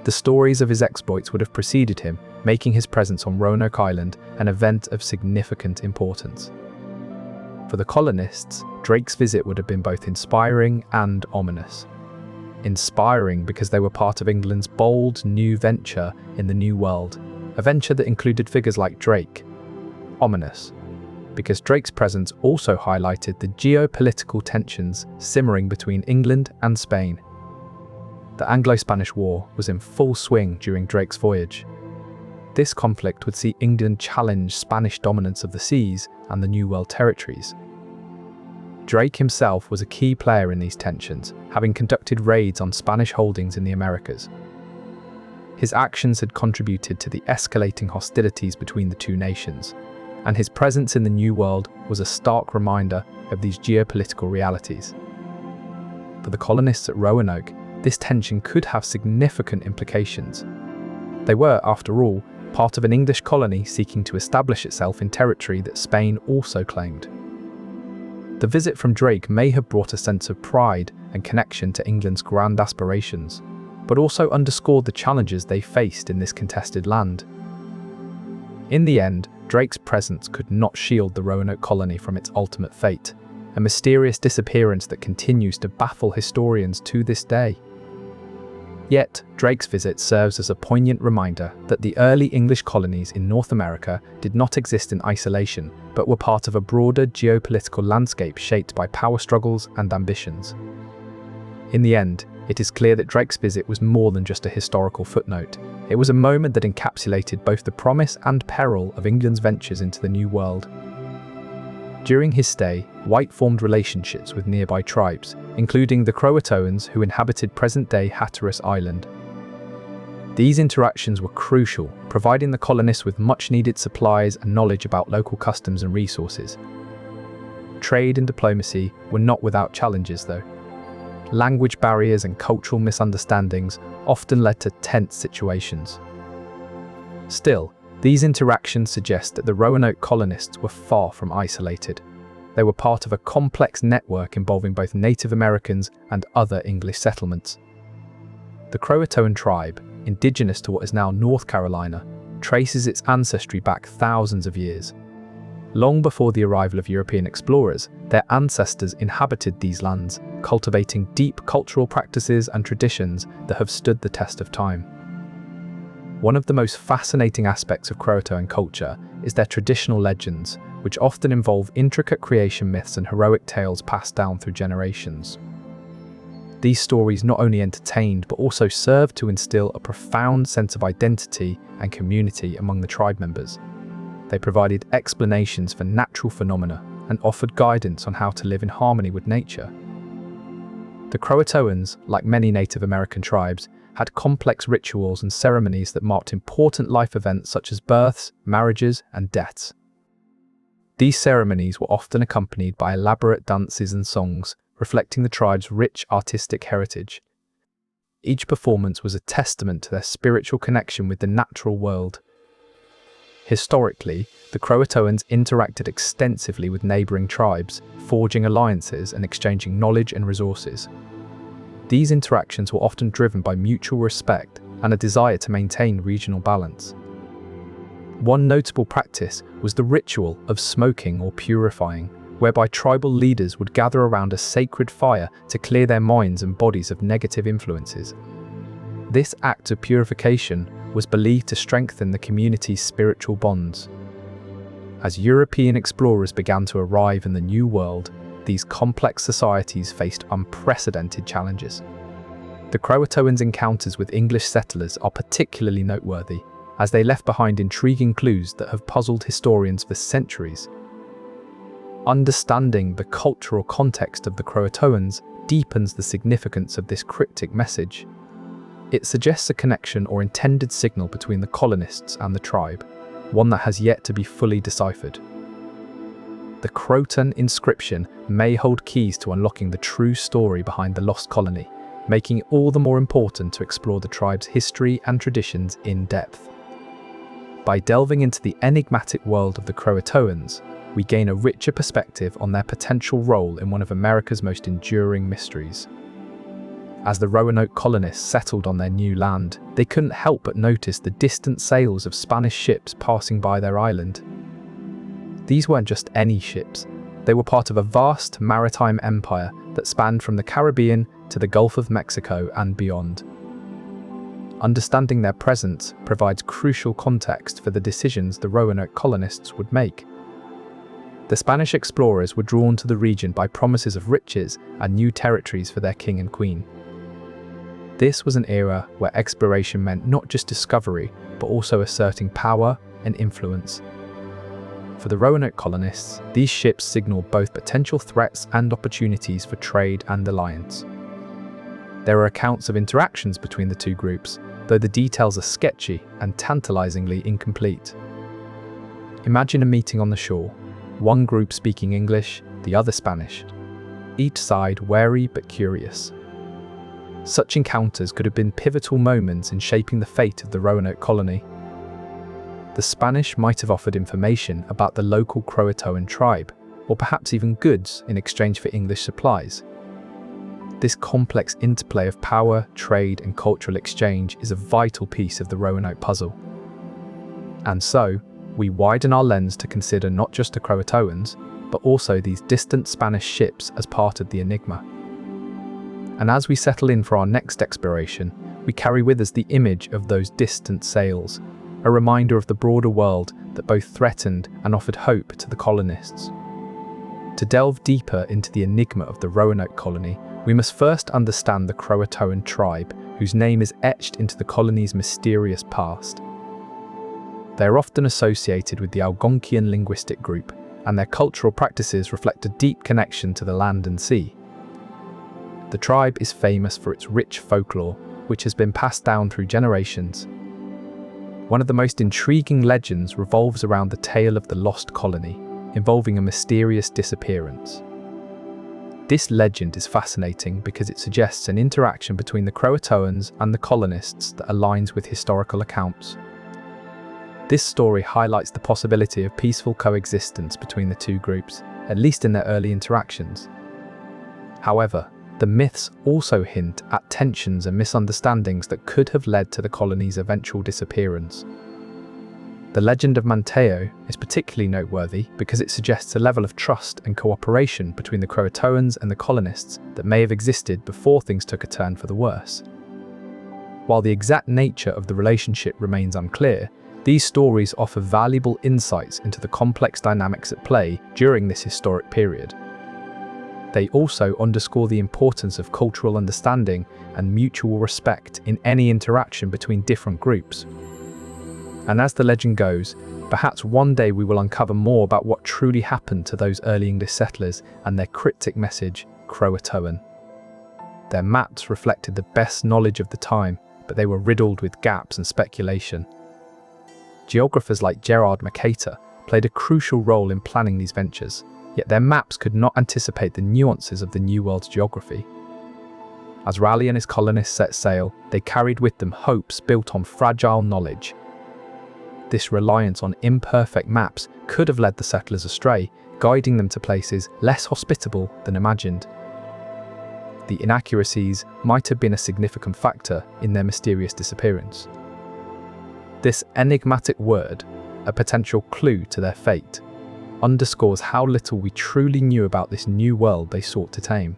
The stories of his exploits would have preceded him, making his presence on Roanoke Island an event of significant importance. For the colonists, Drake's visit would have been both inspiring and ominous. Inspiring because they were part of England's bold new venture in the New World, a venture that included figures like Drake. Ominous because Drake's presence also highlighted the geopolitical tensions simmering between England and Spain. The Anglo-Spanish War was in full swing during Drake's voyage. This conflict would see England challenge Spanish dominance of the seas and the New World territories. Drake himself was a key player in these tensions, having conducted raids on Spanish holdings in the Americas. His actions had contributed to the escalating hostilities between the two nations, and his presence in the New World was a stark reminder of these geopolitical realities. For the colonists at Roanoke, this tension could have significant implications. They were, after all, part of an English colony seeking to establish itself in territory that Spain also claimed. The visit from Drake may have brought a sense of pride and connection to England's grand aspirations, but also underscored the challenges they faced in this contested land. In the end, Drake's presence could not shield the Roanoke colony from its ultimate fate, a mysterious disappearance that continues to baffle historians to this day. Yet, Drake's visit serves as a poignant reminder that the early English colonies in North America did not exist in isolation, but were part of a broader geopolitical landscape shaped by power struggles and ambitions. In the end, it is clear that Drake's visit was more than just a historical footnote. It was a moment that encapsulated both the promise and peril of England's ventures into the New World. During his stay, White formed relationships with nearby tribes, including the Croatoans who inhabited present-day Hatteras Island. These interactions were crucial, providing the colonists with much-needed supplies and knowledge about local customs and resources. Trade and diplomacy were not without challenges, though. Language barriers and cultural misunderstandings often led to tense situations. Still, these interactions suggest that the Roanoke colonists were far from isolated. They were part of a complex network involving both Native Americans and other English settlements. The Croatoan tribe, indigenous to what is now North Carolina, traces its ancestry back thousands of years. Long before the arrival of European explorers, their ancestors inhabited these lands, cultivating deep cultural practices and traditions that have stood the test of time. One of the most fascinating aspects of Croatoan culture is their traditional legends, which often involve intricate creation myths and heroic tales passed down through generations. These stories not only entertained but also served to instill a profound sense of identity and community among the tribe members. They provided explanations for natural phenomena and offered guidance on how to live in harmony with nature. The Croatoans, like many Native American tribes, had complex rituals and ceremonies that marked important life events such as births, marriages, and deaths. These ceremonies were often accompanied by elaborate dances and songs, reflecting the tribe's rich artistic heritage. Each performance was a testament to their spiritual connection with the natural world. Historically, the Croatoans interacted extensively with neighboring tribes, forging alliances and exchanging knowledge and resources. These interactions were often driven by mutual respect and a desire to maintain regional balance. One notable practice was the ritual of smoking or purifying, whereby tribal leaders would gather around a sacred fire to clear their minds and bodies of negative influences. This act of purification was believed to strengthen the community's spiritual bonds. As European explorers began to arrive in the New World, these complex societies faced unprecedented challenges. The Croatoans' encounters with English settlers are particularly noteworthy, as they left behind intriguing clues that have puzzled historians for centuries. Understanding the cultural context of the Croatoans deepens the significance of this cryptic message. It suggests a connection or intended signal between the colonists and the tribe, one that has yet to be fully deciphered. The Croatoan inscription may hold keys to unlocking the true story behind the lost colony, making it all the more important to explore the tribe's history and traditions in depth. By delving into the enigmatic world of the Croatoans, we gain a richer perspective on their potential role in one of America's most enduring mysteries. As the Roanoke colonists settled on their new land, they couldn't help but notice the distant sails of Spanish ships passing by their island. These weren't just any ships, they were part of a vast maritime empire that spanned from the Caribbean to the Gulf of Mexico and beyond. Understanding their presence provides crucial context for the decisions the Roanoke colonists would make. The Spanish explorers were drawn to the region by promises of riches and new territories for their king and queen. This was an era where exploration meant not just discovery, but also asserting power and influence. For the Roanoke colonists, these ships signaled both potential threats and opportunities for trade and alliance. There are accounts of interactions between the two groups, though the details are sketchy and tantalizingly incomplete. Imagine a meeting on the shore, one group speaking English, the other Spanish, each side wary but curious. Such encounters could have been pivotal moments in shaping the fate of the Roanoke colony. The Spanish might have offered information about the local Croatoan tribe, or perhaps even goods in exchange for English supplies. This complex interplay of power, trade, and cultural exchange is a vital piece of the Roanoke puzzle. And so, we widen our lens to consider not just the Croatoans, but also these distant Spanish ships as part of the enigma. And as we settle in for our next exploration, we carry with us the image of those distant sails, a reminder of the broader world that both threatened and offered hope to the colonists. To delve deeper into the enigma of the Roanoke colony, we must first understand the Croatoan tribe, whose name is etched into the colony's mysterious past. They are often associated with the Algonquian linguistic group, and their cultural practices reflect a deep connection to the land and sea. The tribe is famous for its rich folklore, which has been passed down through generations. One of the most intriguing legends revolves around the tale of the lost colony, involving a mysterious disappearance. This legend is fascinating because it suggests an interaction between the Croatoans and the colonists that aligns with historical accounts. This story highlights the possibility of peaceful coexistence between the two groups, at least in their early interactions. However, the myths also hint at tensions and misunderstandings that could have led to the colony's eventual disappearance. The legend of Manteo is particularly noteworthy because it suggests a level of trust and cooperation between the Croatoans and the colonists that may have existed before things took a turn for the worse. While the exact nature of the relationship remains unclear, these stories offer valuable insights into the complex dynamics at play during this historic period. They also underscore the importance of cultural understanding and mutual respect in any interaction between different groups. And as the legend goes, perhaps one day we will uncover more about what truly happened to those early English settlers and their cryptic message, Croatoan. Their maps reflected the best knowledge of the time, but they were riddled with gaps and speculation. Geographers like Gerard Mercator played a crucial role in planning these ventures, yet their maps could not anticipate the nuances of the New World's geography. As Raleigh and his colonists set sail, they carried with them hopes built on fragile knowledge. This reliance on imperfect maps could have led the settlers astray, guiding them to places less hospitable than imagined. The inaccuracies might have been a significant factor in their mysterious disappearance. This enigmatic word, a potential clue to their fate, underscores how little we truly knew about this new world they sought to tame.